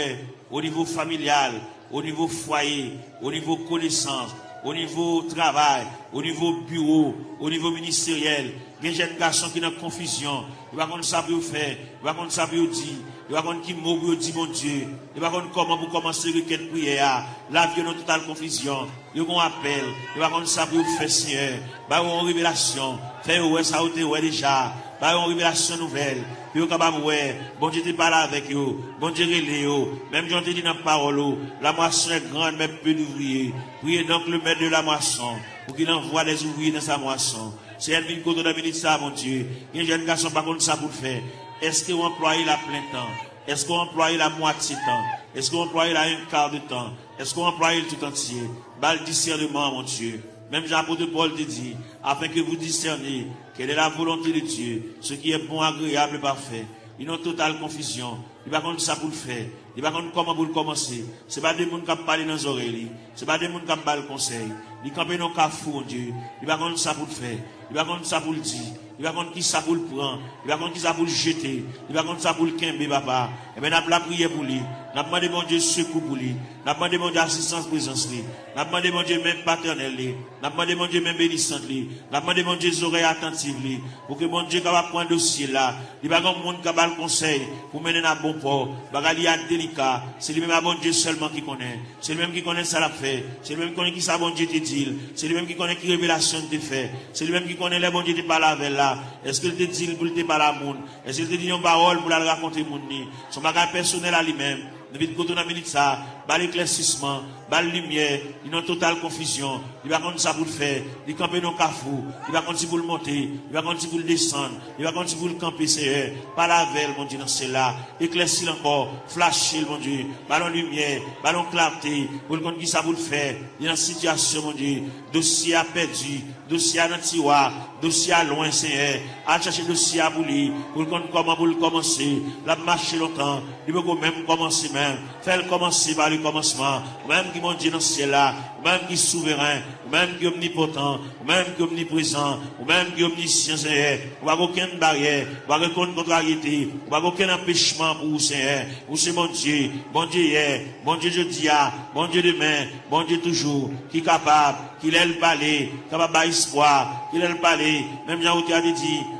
au niveau familial, au niveau foyer, au niveau connaissance, au niveau travail, au niveau bureau, au niveau ministériel. Il y a des jeunes garçons qui sont en confusion. Ils ne savent pas ça pour faire, ils ne savent pas ça pour dire, ils ne savent pas qui mot pour dire, mon Dieu. Ils ne savent pas comment pour commencer une prière. La vie est en totale confusion. Ils ont un appel, ils ne savent pas ça pour faire, Seigneur. Ils ont une révélation. Fait ouais, ça a été ouais déjà. Ils ont une révélation nouvelle. Ils sont capables ouais. Bon Dieu te parle avec eux. Bon Dieu relève eux. Même Jean te dit dans la parole, la moisson est grande, mais peu d'ouvriers. Priez donc le maître de la moisson pour qu'il envoie des ouvriers dans sa moisson. C'est elle qui vient de la ministère, mon Dieu. Il y a un jeune garçon, par contre, ça pour le faire. Est-ce qu'on emploie la plein temps? Est-ce qu'on emploie la moitié temps? Est-ce qu'on emploie la un quart de temps? Est-ce qu'on emploie le tout entier? Bal discernement, mon Dieu. Même Jean-Apôtre Paul te dit, afin que vous discerniez quelle est la volonté de Dieu, ce qui est bon, agréable et parfait. Ils ont totale confusion. Il va contre ça pour le faire. Il va contre comment pour le commencer. Ce n'est pas des gens qui parlent dans les oreilles. Ce n'est pas des gens qui parlent le conseil. Il campent dans le cafou, mon Dieu. Il va contre ça pour le faire. Il va contre ça pour le dire. Il va contre qui ça pour le prendre. Il va contre qui ça pour le jeter. Il va contre ça pour le quimber, papa. Et bien, on a la prière pour lui. On a demandé, mon Dieu, secours pour lui. On a demandé, mon Dieu, assistance, présence, lui. On a demandé, mon Dieu, même paternel, lui. On a demandé, mon Dieu, même bénissante, lui. On a demandé, mon Dieu, oreilles attentives, lui. Pour que, mon Dieu, quand va prendre un dossier là, il va avoir un monde qui va le conseil pour mener à bon port. Il y a délicat. C'est lui-même, mon Dieu, seulement qui connaît. C'est lui-même qui connaît ça l'a fait. C'est lui-même qui connaît qui ça, bon Dieu, te dit. C'est lui-même qui connaît qui révélation te fait. C'est lui-même qui connaît les bon Dieu te parle avec là. Est-ce qu'il te dit pour te parler à monde? Est-ce qu'il te dit une parole pour la raconter monde? Son bagage personnel à lui-même. Depuis que on a mis ça, bas l'éclaircissement, bas la lumière, il y a une totale confusion. Il va contre ça pour le faire. Il campe dans le cafou. Il va contre ça pour le monter. Il va contre ça pour le descendre. Il va contre ça pour le camper, Seigneur. Pas la veille, mon Dieu, dans celle-là. Éclaircir encore. Flasher, mon Dieu. Ballon lumière. Ballon clarté. Pour le contre qui ça pour le faire. Il y a une situation, mon Dieu. Dossier à perdu. Dossier à tiroir. Dossier à loin, Seigneur. À chercher dossier à boulir. Pour le contre comment pour le commencer. La marcher longtemps. Il peut même commencer même. Faire le commencer par le commencement. Même qui mon Dieu dans ce ciel là, ou même qui est souverain, ou même qui est omnipotent, ou même qui est omniprésent, ou même qui est omniscient, Seigneur. On va aucune barrière, on va aucune contrariété, on va aucun empêchement pour vous, Seigneur. Vous c'est mon Dieu hier, bon Dieu jeudi, bon Dieu demain, bon Dieu toujours, qui est capable, qui est le palais, capable d'espoir, qui est le palais, même Jean Outi a dit,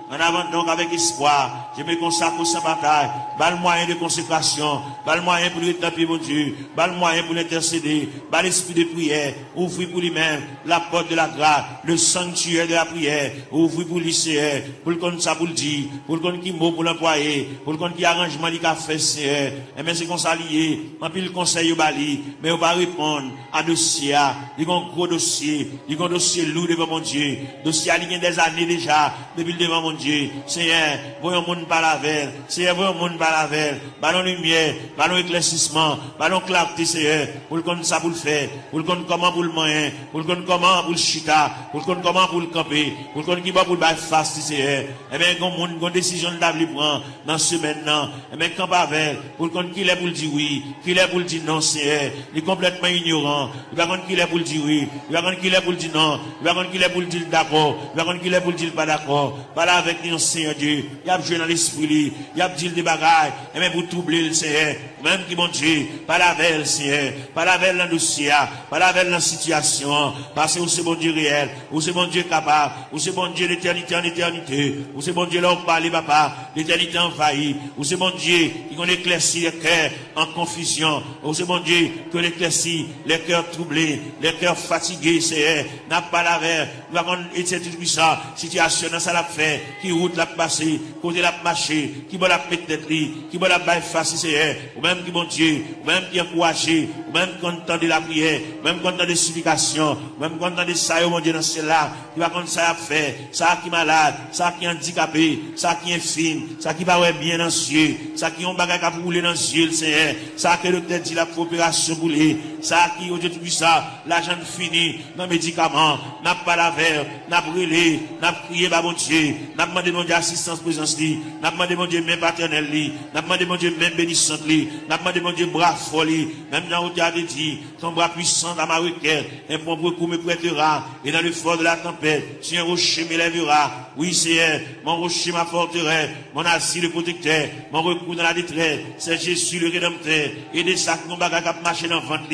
en avant donc avec espoir, je me consacre sans bataille, bas le moyen de consécration, bas le moyen pour lui taper mon Dieu, bas le moyen pour l'intercéder, bas l'esprit de prière, ouvrir pour lui-même la porte de la grâce, le sanctuaire de la prière, ouvrir pour lui, Seigneur, pour le compte ça pour le dire, pour le compte qui mot pour l'employer, pour le compte qui arrangement du café, Seigneur, et bien c'est qu'on s'allie, en plus le conseil au bali, mais on va répondre à dossier, il y a un gros dossier, il y a un dossier lourd devant mon Dieu, dossier il y a des années déjà, depuis devant mon Dieu, Seigneur, voyons mon par la veille, Seigneur, voyons mon par la veille, ballon lumière, ballon éclaircissement, ballon clarté, Seigneur, pour le compte ça pour le faire, pour le compte comment pour le moyen, pour le compte comment pour le chita, pour le compte comment pour le camper, pour le compte qui va pour le bail face, Seigneur, et bien, une décision de d'avoir prendre dans ce maintenant, et bien, quand pas avec, pour le compte qu'il est pour le dire oui, qu'il est pour le dire non, Seigneur, il est complètement ignorant, il va compte qu'il est pour le dire oui, il va compte qu'il est pour le dire non, il va compte qu'il est pour le dire d'accord, il va compte qu'il est pour le dire pas d'accord, pas là avec nous, Seigneur Dieu, il y a joué dans l'esprit, il y a dit des bagailles, et même pour troubler le Seigneur, même qui mon Dieu, pas la veille, Seigneur, pas la veille dans le dossier, pas la veille dans la situation, parce que c'est bon Dieu réel, ou c'est bon Dieu capable, ou c'est bon Dieu l'éternité en éternité, ou c'est bon Dieu là où parle, papa, l'éternité envahie, ou c'est bon Dieu qui qu'on éclaircit les cœurs en confusion, ou c'est bon Dieu qui éclaircit les cœurs troublés, les cœurs fatigués, Seigneur, n'a pas la veille, nous avons été tout ça, situation dans ça l'a fait, qui route l'a passé, côté l'a marché, qui va la mettre tête qui va la bailler face, Seigneur, ou même qui bon Dieu, ou même qui encouragé, ou même content de la prière, ou même content de supplication, ou même content de ça, mon Dieu, dans celle-là, qui va comme ça à faire, ça qui est malade, ça qui est handicapé, ça qui est fine, ça qui va bien dans les yeux, ça qui ont bagage à rouler dans les yeux, Seigneur, ça que le tête dit la coopération boulée, ça qui, au Dieu tout ça, l'argent fini, dans les médicaments, n'a pas la verre, n'a brûlé, n'a prié, bah, mon Dieu, n'a demandé mon Dieu assistance, présence, n'a demandé mon Dieu même paternel, n'a demandé mon Dieu même bénissante, n'a demandé mon Dieu bras folie, même dans où tu as dit, ton bras puissant dans ma requête, un bon recours me prêtera, et dans le fort de la tempête, si un rocher m'élèvera, oui, Seigneur, mon rocher ma forteresse, mon asile le protecteur, mon recours dans la détresse, c'est Jésus le rédempteur, et des sacs, mon bagage qui marché dans le ventre,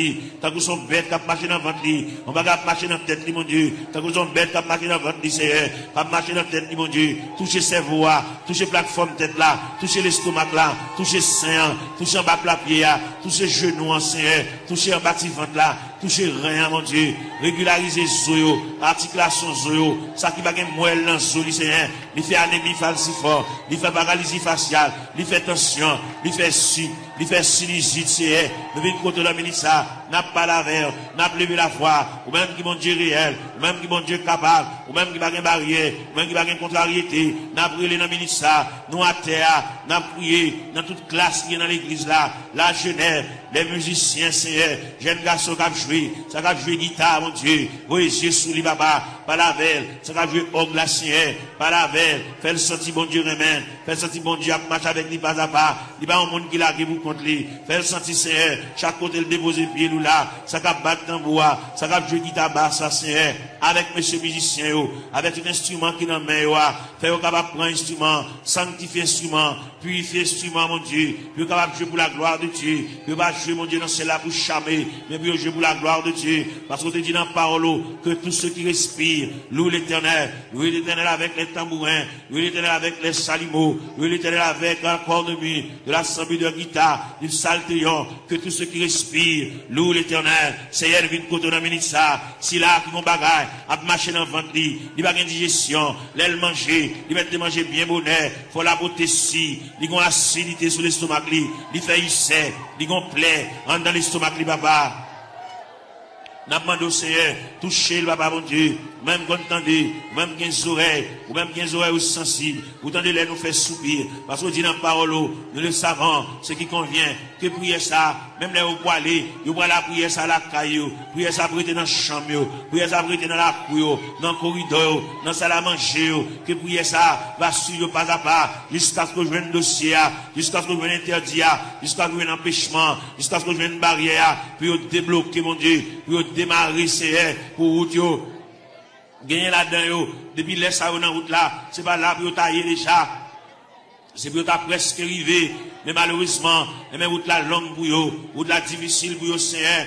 tant que son bête qui marché dans le ventre, mon bagage qui marché dans la tête, mon Dieu, tant que son bête qui marché dans le ventre, Seigneur, qui marché dans la tête, mon Dieu, toucher ses voix, toucher plateforme tête là, toucher l'estomac là, toucher sein, toucher en bas la pied, toucher genoux en Seigneur, toucher en bas de ventre là, toucher rien, mon Dieu, régulariser zoyo, articulation zoyo, ça qui va gagner moelle dans zoyo, Seigneur, il fait anémie falciforme, il fait paralysie faciale, il fait tension, il fait sinusite, Seigneur, nous venons contre la ministre, n'a pas la verre, n'a pas levé la foi, ou même qui mon Dieu réel, ou même qui mon Dieu capable, ou même qui va gagner barrière, ou même qui va gagner contrariété, n'a brûlé dans le ministre, nous à terre, n'a prié dans toute classe qui est dans l'église là, la jeunesse, les musiciens, Seigneur, jeunes garçons qui ont joué, ça qui ont joué guitare, mon Dieu, voyez Jésus, les papa, par la veille, ça qui ont joué orgue la Seigneur, par la veille, fait le sentir bon Dieu remède, fait le sentir bon Dieu à marcher avec lui pas à pas, il va un monde qui l'a vous contre lui, fait le sentir Seigneur, chaque côté le déposer pied ou là, ça qui a battre tambour, ça qui a joué guitare basse, Seigneur, avec monsieur musicien, avec un instrument qui est dans la main, fait au capable prendre instrument, sanctifier instrument, purifier instrument, mon Dieu, puis capable jouer pour la gloire de Dieu, puis va jouer, mon Dieu, dans celle-là pour charmer, mais puis jouer pour la gloire de Dieu, parce qu'on te dit dans la parole, que tous ceux qui respirent, louent l'Éternel avec les tambourins, louent l'Éternel avec les salimos, louent l'Éternel avec un corps de nuit, de l'assemblée de guitare, du saltéon, que tous ceux qui respirent, louent l'Éternel, Seigneur, vient côté dans ça, si là, qui vont bagaille, à marcher dans le ventre, il va une digestion, l'aile manger, il va te manger bien bonheur, faut la beauté si, il va une acidité sur l'estomac, il fait il sait, il va plaie, dans l'estomac, papa. N'a demandé au Seigneur, toucher le papa, mon Dieu, même quand vous entendez, même des oreilles, ou même des oreilles sensibles, vous entendez les nous faire soupir, parce que vous dites dans la parole, nous le savons, ce qui convient, que prier ça, même les vous aller, vous pouvez la prier ça à la caillou, prier ça prêter dans la chambre, prier ça prêter dans la cour, dans le corridor, dans la salle à manger, que prier ça, va suivre pas à pas, jusqu'à ce que je vienne dossier, jusqu'à ce que je vienne interdire, jusqu'à ce que je vienne empêchement, jusqu'à ce que je vienne barrière, puis débloquer, mon Dieu, puis démarrer, Seigneur, pour route, gagner là-dedans, depuis les ça dans route là, c'est pas là pour tailler déjà, c'est pour ta presque arrivé, mais malheureusement, mais route là longue pour eux, route là difficile pour eux, Seigneur,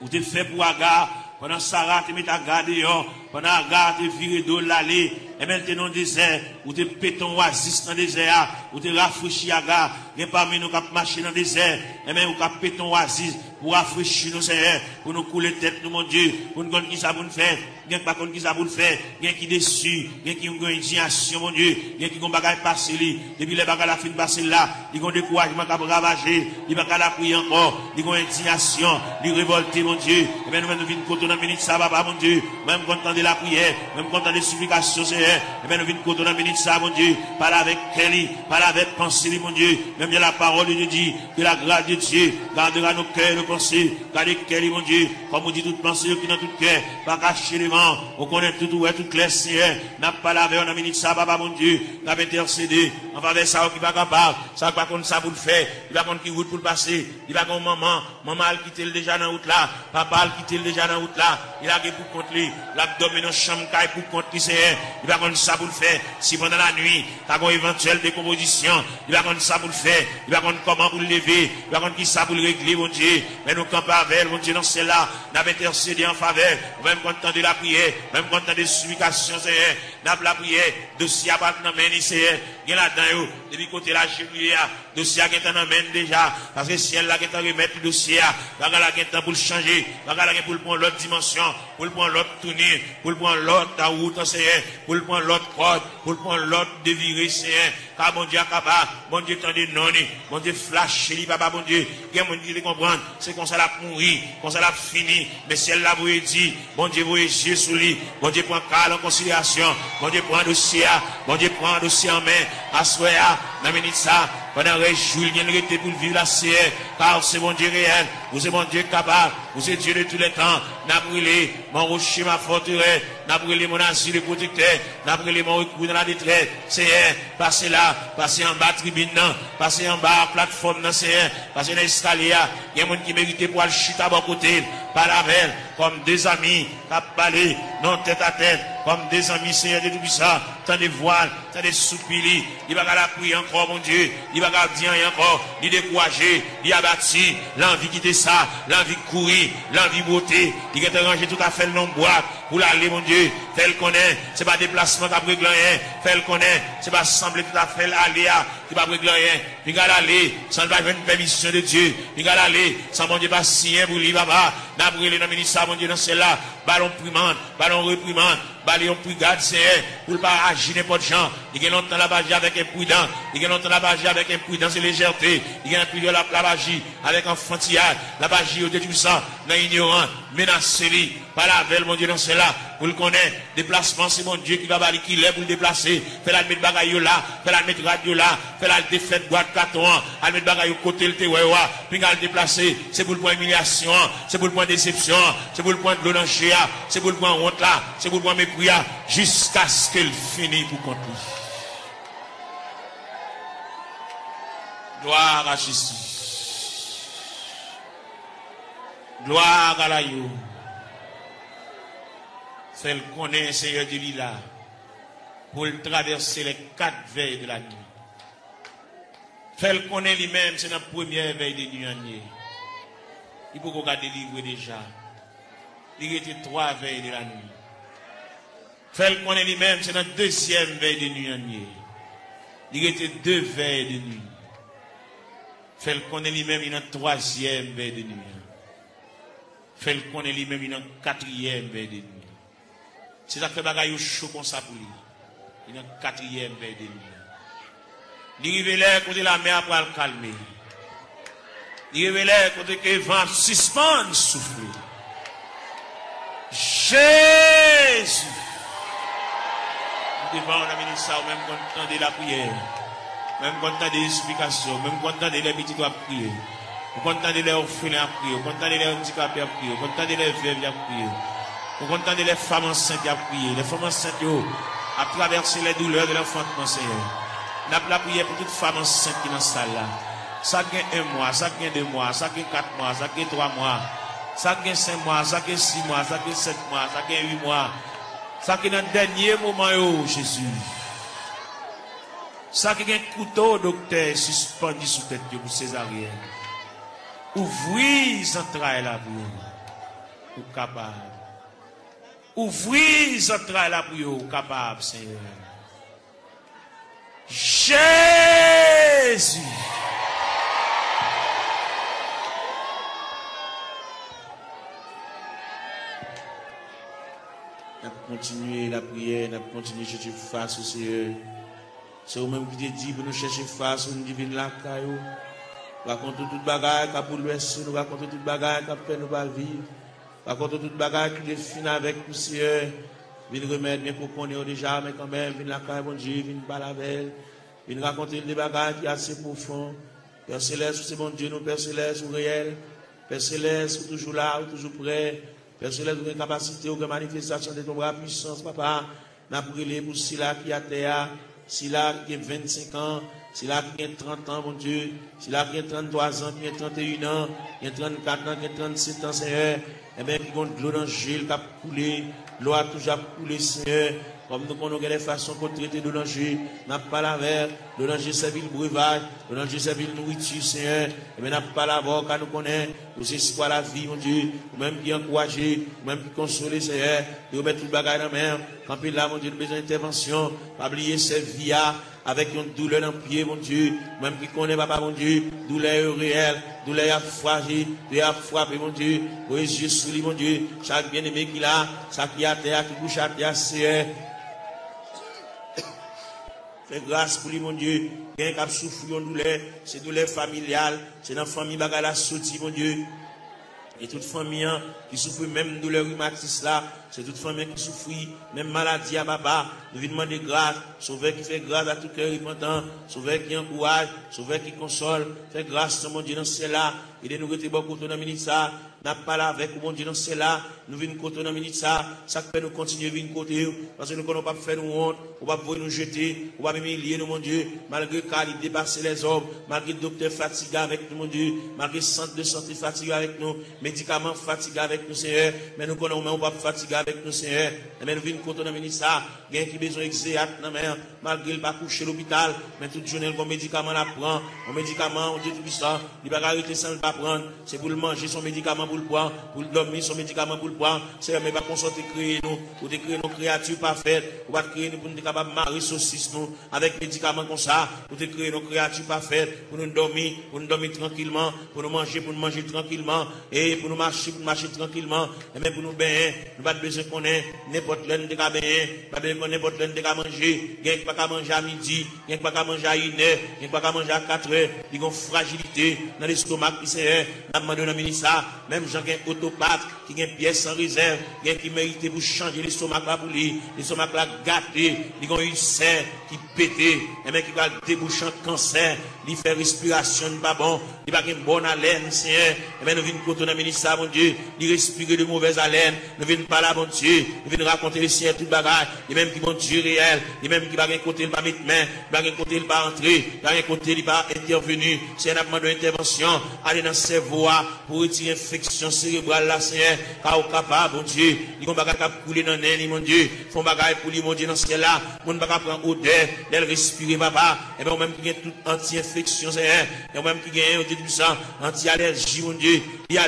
ou t'es fait pour Agar, pendant Sarah, tu mets ta garde dehors, pendant Agar, tu viré d'eau l'allée, et maintenant dans le désert, ou tu péton oasis dans le désert, ou tu rafraîchis Agar, et parmi nous qui marché dans le désert, et même ou qui péton oasis, pour rafraîchir nos Seigneur, pour nous couler tête, nous, mon Dieu, pour nous connaître qui ça pour nous faire, bien pas qui ça pour nous faire, bien qui déçu, bien qui ont une indignation, mon Dieu, bien qui ont bagage passé, depuis les bagages la fin passé là, ils ont découragement qui a ravagé, ils n'ont pas la prier encore, ils ont indignation, ils révolté, mon Dieu, et bien nous venons côté dans la minute ça, papa, mon Dieu, même quand on entend la prière, même quand on entend les supplications, Seigneur, et bien nous venons côté dans la minute ça, mon Dieu, parle avec Kelly, parle avec pensée, mon Dieu, même bien la parole de Dieu dit, que la grâce de Dieu gardera nos cœurs, nos pensées, gardez Kelly, mon Dieu, comme on dit toute pensée qui dans tout cœur, pas cacher les mains, on connaît tout, tout clair, Seigneur, n'a pas lavé, on a minute ça, papa, mon Dieu, n'a pas intercédé, on va vers ça, qui va capable, ça va contre ça pour le faire, il va contre qui route pour le passer, il va contre maman a quitté déjà dans la route là, papa a quitté déjà dans la route là, il a pour contre lui, l'abdomen dans la chambre, pour contre lui, Seigneur, il va contre ça pour le faire, si pendant la nuit, t'as une éventuelle décomposition, il va contre ça pour le faire, il va contre comment pour le lever, il va contre qui ça pour le régler, mon Dieu, mais nous campons avec, mon Dieu, dans celle-là, n'a pas intercédé en faveur, même quand on entend la prière, même quand on entend des supplications, Seigneur, n'a pas la prière, dossier à pas dans main, Seigneur, il y a là-dedans, depuis côté la chevalier, dossier à qui en main déjà, parce que si elle là qui est en remettre le dossier, la qui est pour le changer, la qui pour le prendre l'autre dimension, pour le prendre l'autre tournure, pour le prendre l'autre route, Seigneur, pour le prendre l'autre code, pour le prendre l'autre déviré, Seigneur, car mon Dieu capable, mon Dieu tendez non, mon Dieu flash, papa, mon Dieu, il y a mon Dieu qui comprendre, c'est qu'on ça l'a mourir, qu'on ça l'a fini, mais si elle l'a vous dit, mon Dieu vous Jésus sous lui, mon Dieu prend cal en considération, mon Dieu prend dossier, mon Dieu prend dossier en main, à soya, dans minute ça, pendant réjouir, il y a pour vivre la CR, car c'est mon Dieu réel, vous êtes mon Dieu capable, vous êtes Dieu de tous les temps, n'a brûlé, mon rocher, ma forteresse, n'a brûlé mon asile protecteur, n'a brûlé mon recours dans la détresse, c'est passez là, passez en bas tribune, passez en bas plateforme, c'est passez dans l'escalier, il y a des gens qui méritent pour aller chuter à bon côté, par la veille, comme des amis, qui parlé, non tête à tête, comme des amis, Seigneur de tout ça, tant de voiles, tant de soupili, il va la prier encore, mon Dieu, il va dire encore, il décourager, il abattu, l'envie quitter ça, l'envie courir, l'envie beauté, il va ranger tout à fait le nom boîte, pour l'aller, mon Dieu, fait le connaît, c'est pas déplacement qui a régler rien, fait le connaît, c'est pas sembler tout à fait l'aléa, qui va régler rien, il va aller, sans pas une permission de Dieu, il va aller, sans mon Dieu pas signer pour lui, papa, n'a brûlé dans le ministère, mon Dieu, dans celle-là, ballon primande, ballon reprimande, ballon brigade, c'est pour pas agir n'importe gens, il y a longtemps la bagie avec imprudence, il y a longtemps la bagie avec imprudence et légèreté, il y a plus de la bagie avec enfantillage, la bagie au détruit ça, dans ignorant, menacé, par la veille, mon Dieu, dans celle-là, pour le connaître, déplacement, c'est mon Dieu qui va balayer, qui l'est pour le déplacer, fait la mettre bagaille là, fait la mettre radio là, fait la défaite boîte carton, à mettre bagaille au côté, le tewewa, puis à le déplacer, c'est pour le point humiliation, c'est pour le point déception, c'est pour le point de l'onanger, c'est pour le point honte là, c'est pour le point mépris, jusqu'à ce qu'elle finisse pour compter. Gloire à Jésus. Gloire à la yo. Fait le connaît, Seigneur de l'Ila, pour le traverser les 4 veilles de la nuit. Fait le connaît lui-même, c'est la première veille de nuit. Il peut regarder livre déjà. Il était 3 veilles de la nuit. Fait le connaît lui-même, c'est la deuxième veille de nuit. Il était 2 veilles de nuit. Fait le connaît lui-même, il y a une 3e veille de nuit. Fait le connaît lui-même, il y a une 4e veille de nuit. C'est ça qui fait bagaille chaud comme ça pour lui. Il y a une 4e veille de nuit. Il révèle côté la mer pour le calmer. Il révèle côté que le vent suspend souffler. Jésus. Nous devons amener ça, même quand on entend la prière, même quand on entend des explications, même quand on entend les petits doigts prier, quand on entend les orphelins à prier, quand on entend les handicapés à prier, quand on entend les veuves à prier, quand on entend les femmes enceintes à prier, les femmes enceintes à traverser les douleurs de l'enfantement, Seigneur. Nous avons la prière pour toute femme enceinte qui est dans cette salle là. Ça gagne 1 mois, ça gagne 2 mois, ça gagne 4 mois, ça gagne 3 mois, ça gagne 5 mois, ça gagne 6 mois, ça gagne 7 mois, ça gagne 8 mois. Ça qui est dans le dernier moment, Jésus. Ça qui est un couteau, docteur, suspendu sous tête pour césarienne. Ouvrez les entrailles là pour vous, capable. Ouvrez les entrailles là pour vous, capable, Seigneur. Jésus. Nous avons continué la prière, nous avons continué à chercher face au Seigneur. C'est vous-même qui te dit pour nous chercher face, nous divine la caillou. Nous racontons toute bagaille qui a pour l'ouest, nous racontons toute bagaille qui a fait nous pas vivre. Nous racontons toute bagaille qui est fine avec nous, Seigneur. Viens remettre bien pour qu'on ait déjà, mais quand même, viens la caille, bon Dieu, viens parler avec elle. Viens raconter des bagailles qui sont assez profondes. Père Céleste, c'est bon Dieu, nous, Père Céleste, ou réel. Père Céleste, toujours là, ou toujours prêt. Père Céleste, vous avez une capacité, ou une manifestation de ton bras puissance, papa. Nous avons prié pour Sila qui a terre, Sila qui a 25 ans, Sila qui a 30 ans, mon Dieu, Sila qui a 33 ans, qui a 31 ans, qui a 34 ans, qui a 37 ans, Seigneur. Eh bien, qui ont de l'eau dans le gel qui a coulé, l'eau a toujours coulé, Seigneur. Comme nous connaissons les façons qu'on traite de danger, n'a pas la verre, le danger c'est le breuvage, le danger c'est la nourriture, Seigneur. Et bien, n'a pas la voix, car nous connaissons, nous c'est quoi la vie, mon Dieu, ou même qui encourager, ou même qui consoler, Seigneur, de remettre tout le bagage dans la main, quand il a, mon Dieu, besoin d'intervention, pas oublier ces vies avec une douleur dans le pied, mon Dieu, même qui connaît, papa, mon Dieu, douleur réelle, douleur à fragile, douleur à frapper, mon Dieu, pour les yeux sous lui, mon Dieu, chaque bien-aimé qu'il a, ça qui a terre, qui couche à terre, Seigneur. Fais grâce pour lui, mon Dieu. Bien qu'il souffre de douleur, c'est douleur familiale, c'est dans la famille qui a sorti, mon Dieu. Et toute famille qui souffre même de douleur rhumatisme là, c'est toute famille qui souffre, même maladie à papa. Nous venons demander grâce, sauveur qui fait grâce à tout cœur repentant, sauveur qui encourage, sauveur qui console, fait grâce, mon Dieu, dans cela. Et nous rester beaucoup dans la minute ça. N'a pas là avec mon Dieu dans cela, nous venons côté dans minute ça fait nous continuer venir côté parce que nous ne pas faire nous honte, on va nous jeter, on va humilier nous mon Dieu, malgré qu'il dépasse les hommes, malgré le docteur fatigué avec nous mon Dieu, malgré le centre de santé fatigué avec nous, médicaments fatigués avec nous Seigneur, mais nous connaissons on pas fatigué avec nous Seigneur, mais nous venons côté dans minute ça, gain qui besoin exéat dans mer, malgré il pas coucher à l'hôpital, mais toute journée comme médicament la prend, un médicament on dit tout ça, il va arrêter sans le pas prendre, c'est pour le manger son médicament pour le prendre, pour le dormir, son médicament pour le prendre. C'est mais pas qu'on sorte créer nous, pour créer nos créatures parfaites, pour créer nous pour nous capables de marier saucisse nous avec médicaments comme ça, pour créer nos créatures parfaites, pour nous dormir tranquillement, pour nous manger tranquillement, et pour nous marcher tranquillement, et même pour nous baigner, nous pas besoin qu'on ait n'importe l'un de baigner, pas besoin qu'on n'importe l'un de manger, il n'y a pas qu'à manger à midi, il n'y a pas qu'à manger à 1 heure, il n'y a pas qu'à manger à 4 heures, il y a une fragilité dans l'estomac qui c'est, n'a demandé dans ça, même Jean qui autopathe, qui a une pièce sans réserve, qui mérite pour changer l'estomac là pour lui, l'estomac là gâté, il a une serre qui pété, et même qui va déboucher un cancer, il fait respiration pas bon, il va une bonne haleine, Seigneur, et même nous venons côté dans ministère, mon Dieu, il respire de mauvaise haleine, nous venons pas là, mon Dieu, nous venons raconter les siens, tout bagage, et même qui mon Dieu réel, et même qui va un côté, il va mettre main, il va un côté, il va entrer, il va un côté, il va intervenir, c'est un demande d'intervention, aller dans ses voies, pour retirer infection cérébrale là, Seigneur, car au capable, mon Dieu, il va pas couler dans l'air, mon Dieu, font bagaille pour lui, mon Dieu, dans ce là, mon va prendre odeur, d'elle respirer, papa, et bien, même qui a toute anti-infection, Seigneur, et même qui a un du sang, anti-allergie, mon Dieu, il y a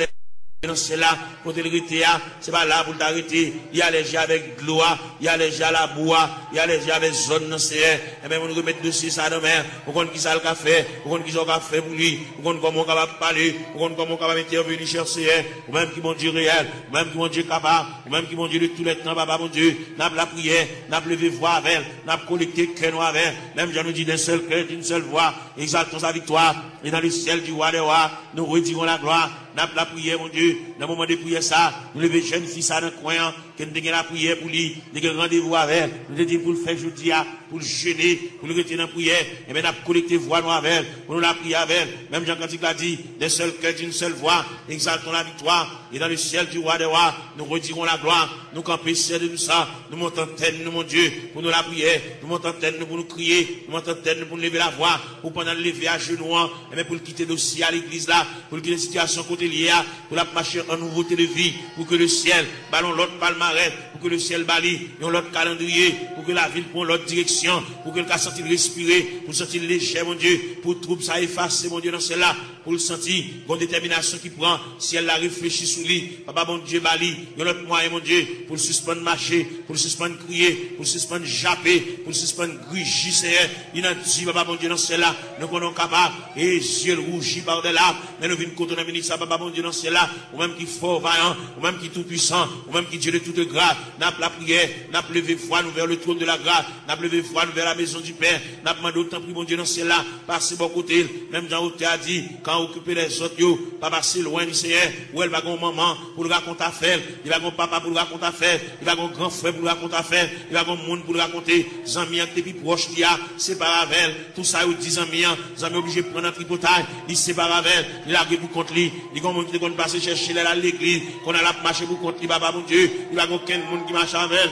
dans cela, quand il était là, c'est pas là pour t'arrêter. Il y a allergie avec l'eau, il y a allergie à la boue, il y a allergie avec zone dans ces et même on remet dessus ça dans mer. On compte qui ça le café, on compte qui ça le café pour lui, on compte comment on va parler, on compte comment on va intervenir chercher, ou même qui mon Dieu réel, ou même qui mon Dieu capable, ou même qui mon Dieu de tous les temps, papa mon Dieu, n'a pas la prière, n'a pas levé voix avec, n'a pas collecté cœur avec, même j'en nous dis d'un seul cœur, d'une seule voix, exaltons sa victoire, et dans le ciel du roi des rois, nous retirons la gloire. N'a pas la prière, mon Dieu, Dieu, dans le moment de prière ça, nous lever jeune fille ça dans le coin, que nous avons la prière pour lui, nous avons rendez-vous avec, nous avons dit pour le faire jeudi, pour le jeûner, pour le retirer dans la prière, et bien nous avons collecté voix nous avec, pour nous la prier avec, même Jean Cantique l'a dit, d'un seul cœur, d'une seule voix, exaltons la victoire, et dans le ciel du roi des rois, nous redirons la gloire, nous camper ciel de tout ça, nous montons tête, nous mon Dieu, pour nous la prière, nous montons tête, nous pour nous crier, nous montons tête, nous pour nous lever la voix, pour pendant le lever à genoux, et bien pour le quitter dossier à l'église là, pour quitter la situation côté liée, pour la marcher en nouveauté de vie, pour que le ciel ballon l'autre palmarès, pour que le ciel balie, et l'autre calendrier, pour que la ville prenne l'autre direction, pour que le cas sentir respirer, pour sentir léger, mon Dieu, pour trouble ça effacer, mon Dieu, dans celle-là, pour le sentir, bonne détermination qui prend, si elle la réfléchit sous lui, papa, mon Dieu, bali, et l'autre moyen, mon Dieu, pour le suspendre marcher, pour le suspendre crier, pour le suspendre japper, pour le suspendre grugir, Seigneur, il a dit, papa, mon Dieu, dans celle-là, nous sommes capables, et yeux rougis par de là, mais nous venons contre la ministre, papa, mon Dieu, dans celle-là, ou même qui fort, vaillant, ou même qui tout puissant, ou même qui Dieu de toute grâce, n'a pas la prière, n'a pas levé foi, nous vers le trône de la grâce, n'a pas levé foi, nous vers la maison du Père, n'a pas demandé autant, mon Dieu, dans celle-là, passer bon côté, même Jean Hauté a dit, quand occuper les autres, yo, pas passer loin du Seigneur, où elle va gon maman, pour le raconter à faire, il va gon papa pour le raconter à faire, il va gon grand frère pour le raconter à faire, il va gon monde pour le raconter, Zami, qui est plus proche, qui a, sépare avec, tout ça, il dit Zami, Zami obligé de prendre un tripotage, il sépare avec, il a pour contre lui, il va monde qui va passer chercher là à l'église, qu'on a la marché pour contre lui, papa, mon Dieu, il va gon aucun monde qui marche avec.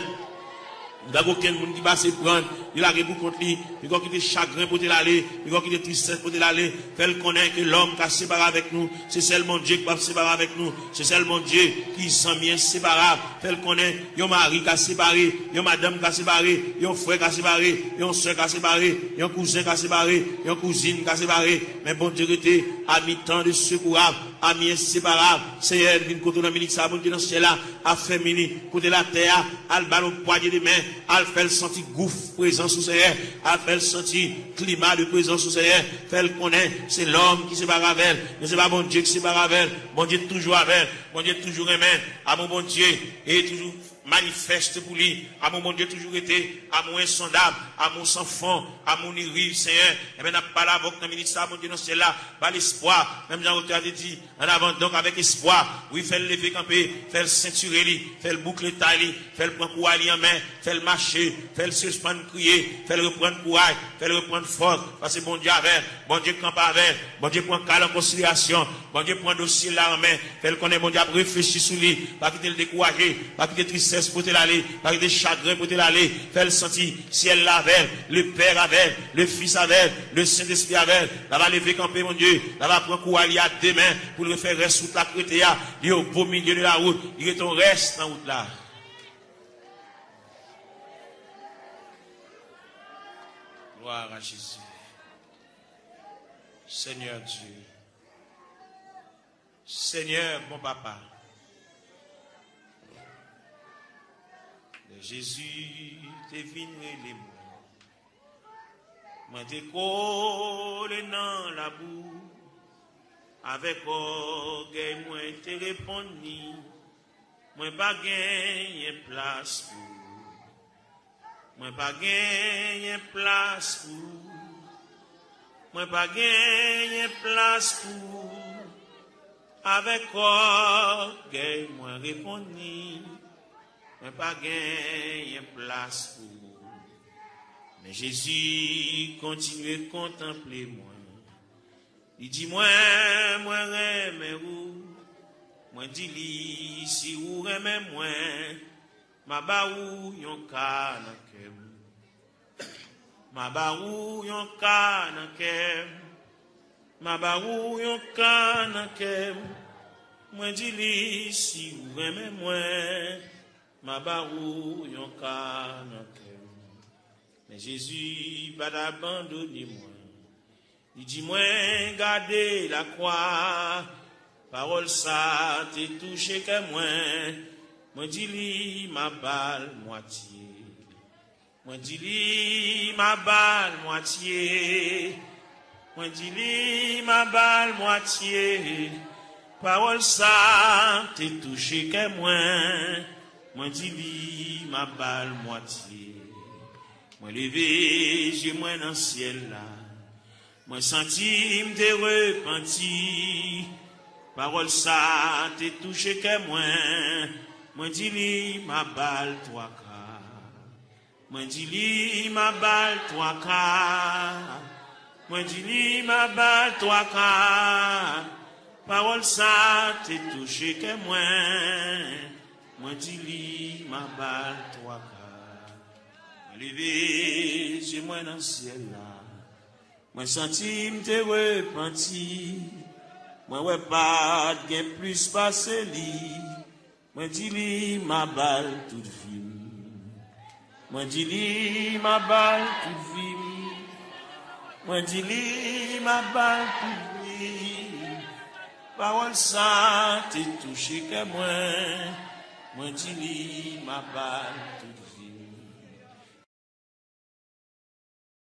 Il n'y a aucun monde qui va se prendre. Il a beaucoup contre lui. Il va quitter chagrin pour l'aller. Il va quitter tristesse pour l'aller. Fait connaître que l'homme qui a séparé avec nous, c'est seulement Dieu qui va séparer avec nous. C'est seulement Dieu qui s'en vient séparable. Fait connaître, il y a un mari qui a séparé, il y a une madame qui a séparé, il y a un frère qui a séparé, il y a une soeur qui a séparé, il y a un cousin qui a séparé, il y a une cousine qui a séparé. Mais bon Dieu était à mi-temps de secourable, à mi-inséparable. Seigneur, vient côté de la ministre, bon Dieu dans ce ciel-là, a fait mini, côté la terre, à le ballon poignet de main. Elle fait le sentir gouffre présence sous Seigneur. Elle fait le sentir climat de présence sous Seigneur. Fait le connaître. C'est l'homme qui se barre avec elle. Mais c'est pas bon Dieu qui se barre avec elle. Bon Dieu toujours avec elle. Bon Dieu toujours aimé. À mon bon Dieu. Et toujours manifeste pour lui. À mon bon Dieu toujours été. À mon insondable. À mon sans fond. À mon irrive Seigneur. Et bien, n'a pas la voix dans le ministère. Mon Dieu, non, c'est là. Pas l'espoir. Même Jean Hauté a dit. En avant, donc, avec espoir. Oui, fait le lever camper. Fait le ceinturer lui. Fait le boucle taille. Fait le prendre pour aller en main. Fait le marcher. Fait le suspendre crier. Fait le reprendre courage. Fait le reprendre force. Parce que bon Dieu avec. Bon Dieu campe avec. Bon Dieu prend calme en considération. Bon Dieu prend dossier là en main. Fait le connaît bon Dieu réfléchir sur lui. Pas quitter le décourager. Pas quitter tristesse pour te l'aller. Pas quitter chagrin pour te l'aller. Fait le sentir. Si elle l'avait. Le Père avec. Le Fils avec. Le Saint-Esprit avec. Là va lever camper mon Dieu. Là va prendre courage à deux mains. Pour le faire reste toute la crétéa. Il est au beau milieu de la route. Il est ton reste dans la route là. Gloire à Jésus. Seigneur Dieu. Seigneur, mon papa. Jésus, t'es venu les mots. Moi, t'es collé dans la boue. Avec orgueil, moi, t'es répondu. Moi, pas gagné place pour. Moi pas gagné place pour. Moi pas gagné place pour. Avec orgueil moi répondu. Moi pas gagné place pour. Mais Jésus continue à contempler moi. Il dit moi remets où. Moi dit li si ou remets moi. Ma baou yon ka nan kem. Ma baou yon ka nan kem. Ma baou yon ka nan kem. Mwen di li si ou reme mwen. Ma baou yon ka nan kem. Mais Jésus pas d'abandonner moi. Il dit moi garder la croix. Parole ça te touché que moi. Moi dis li ma balle moitié. Moi dis li ma balle moitié. Moi dis li ma balle moitié. Parole ça t'es touché que moi. Moi dis li ma balle moitié. Moi levé j'ai moi dans ciel là. Moi senti m'te repenti. Parole ça t'es touché que moi dis li ma balle toi ka. Moi dis li ma balle toi ka. Moi dis li ma balle toi ka. Parole ça t'es touché que moi dis li ma balle toi ka. Levé j'ai moi dans le ciel là. Moi senti m'te repenti. Moi ouais pas gain plus passé li. Moi dis li ma balle toute vie. Moi dis li ma balle toute vie. Moi dis li ma balle toute vie. Parole ça t'es touché que moi dis li ma balle toute vie.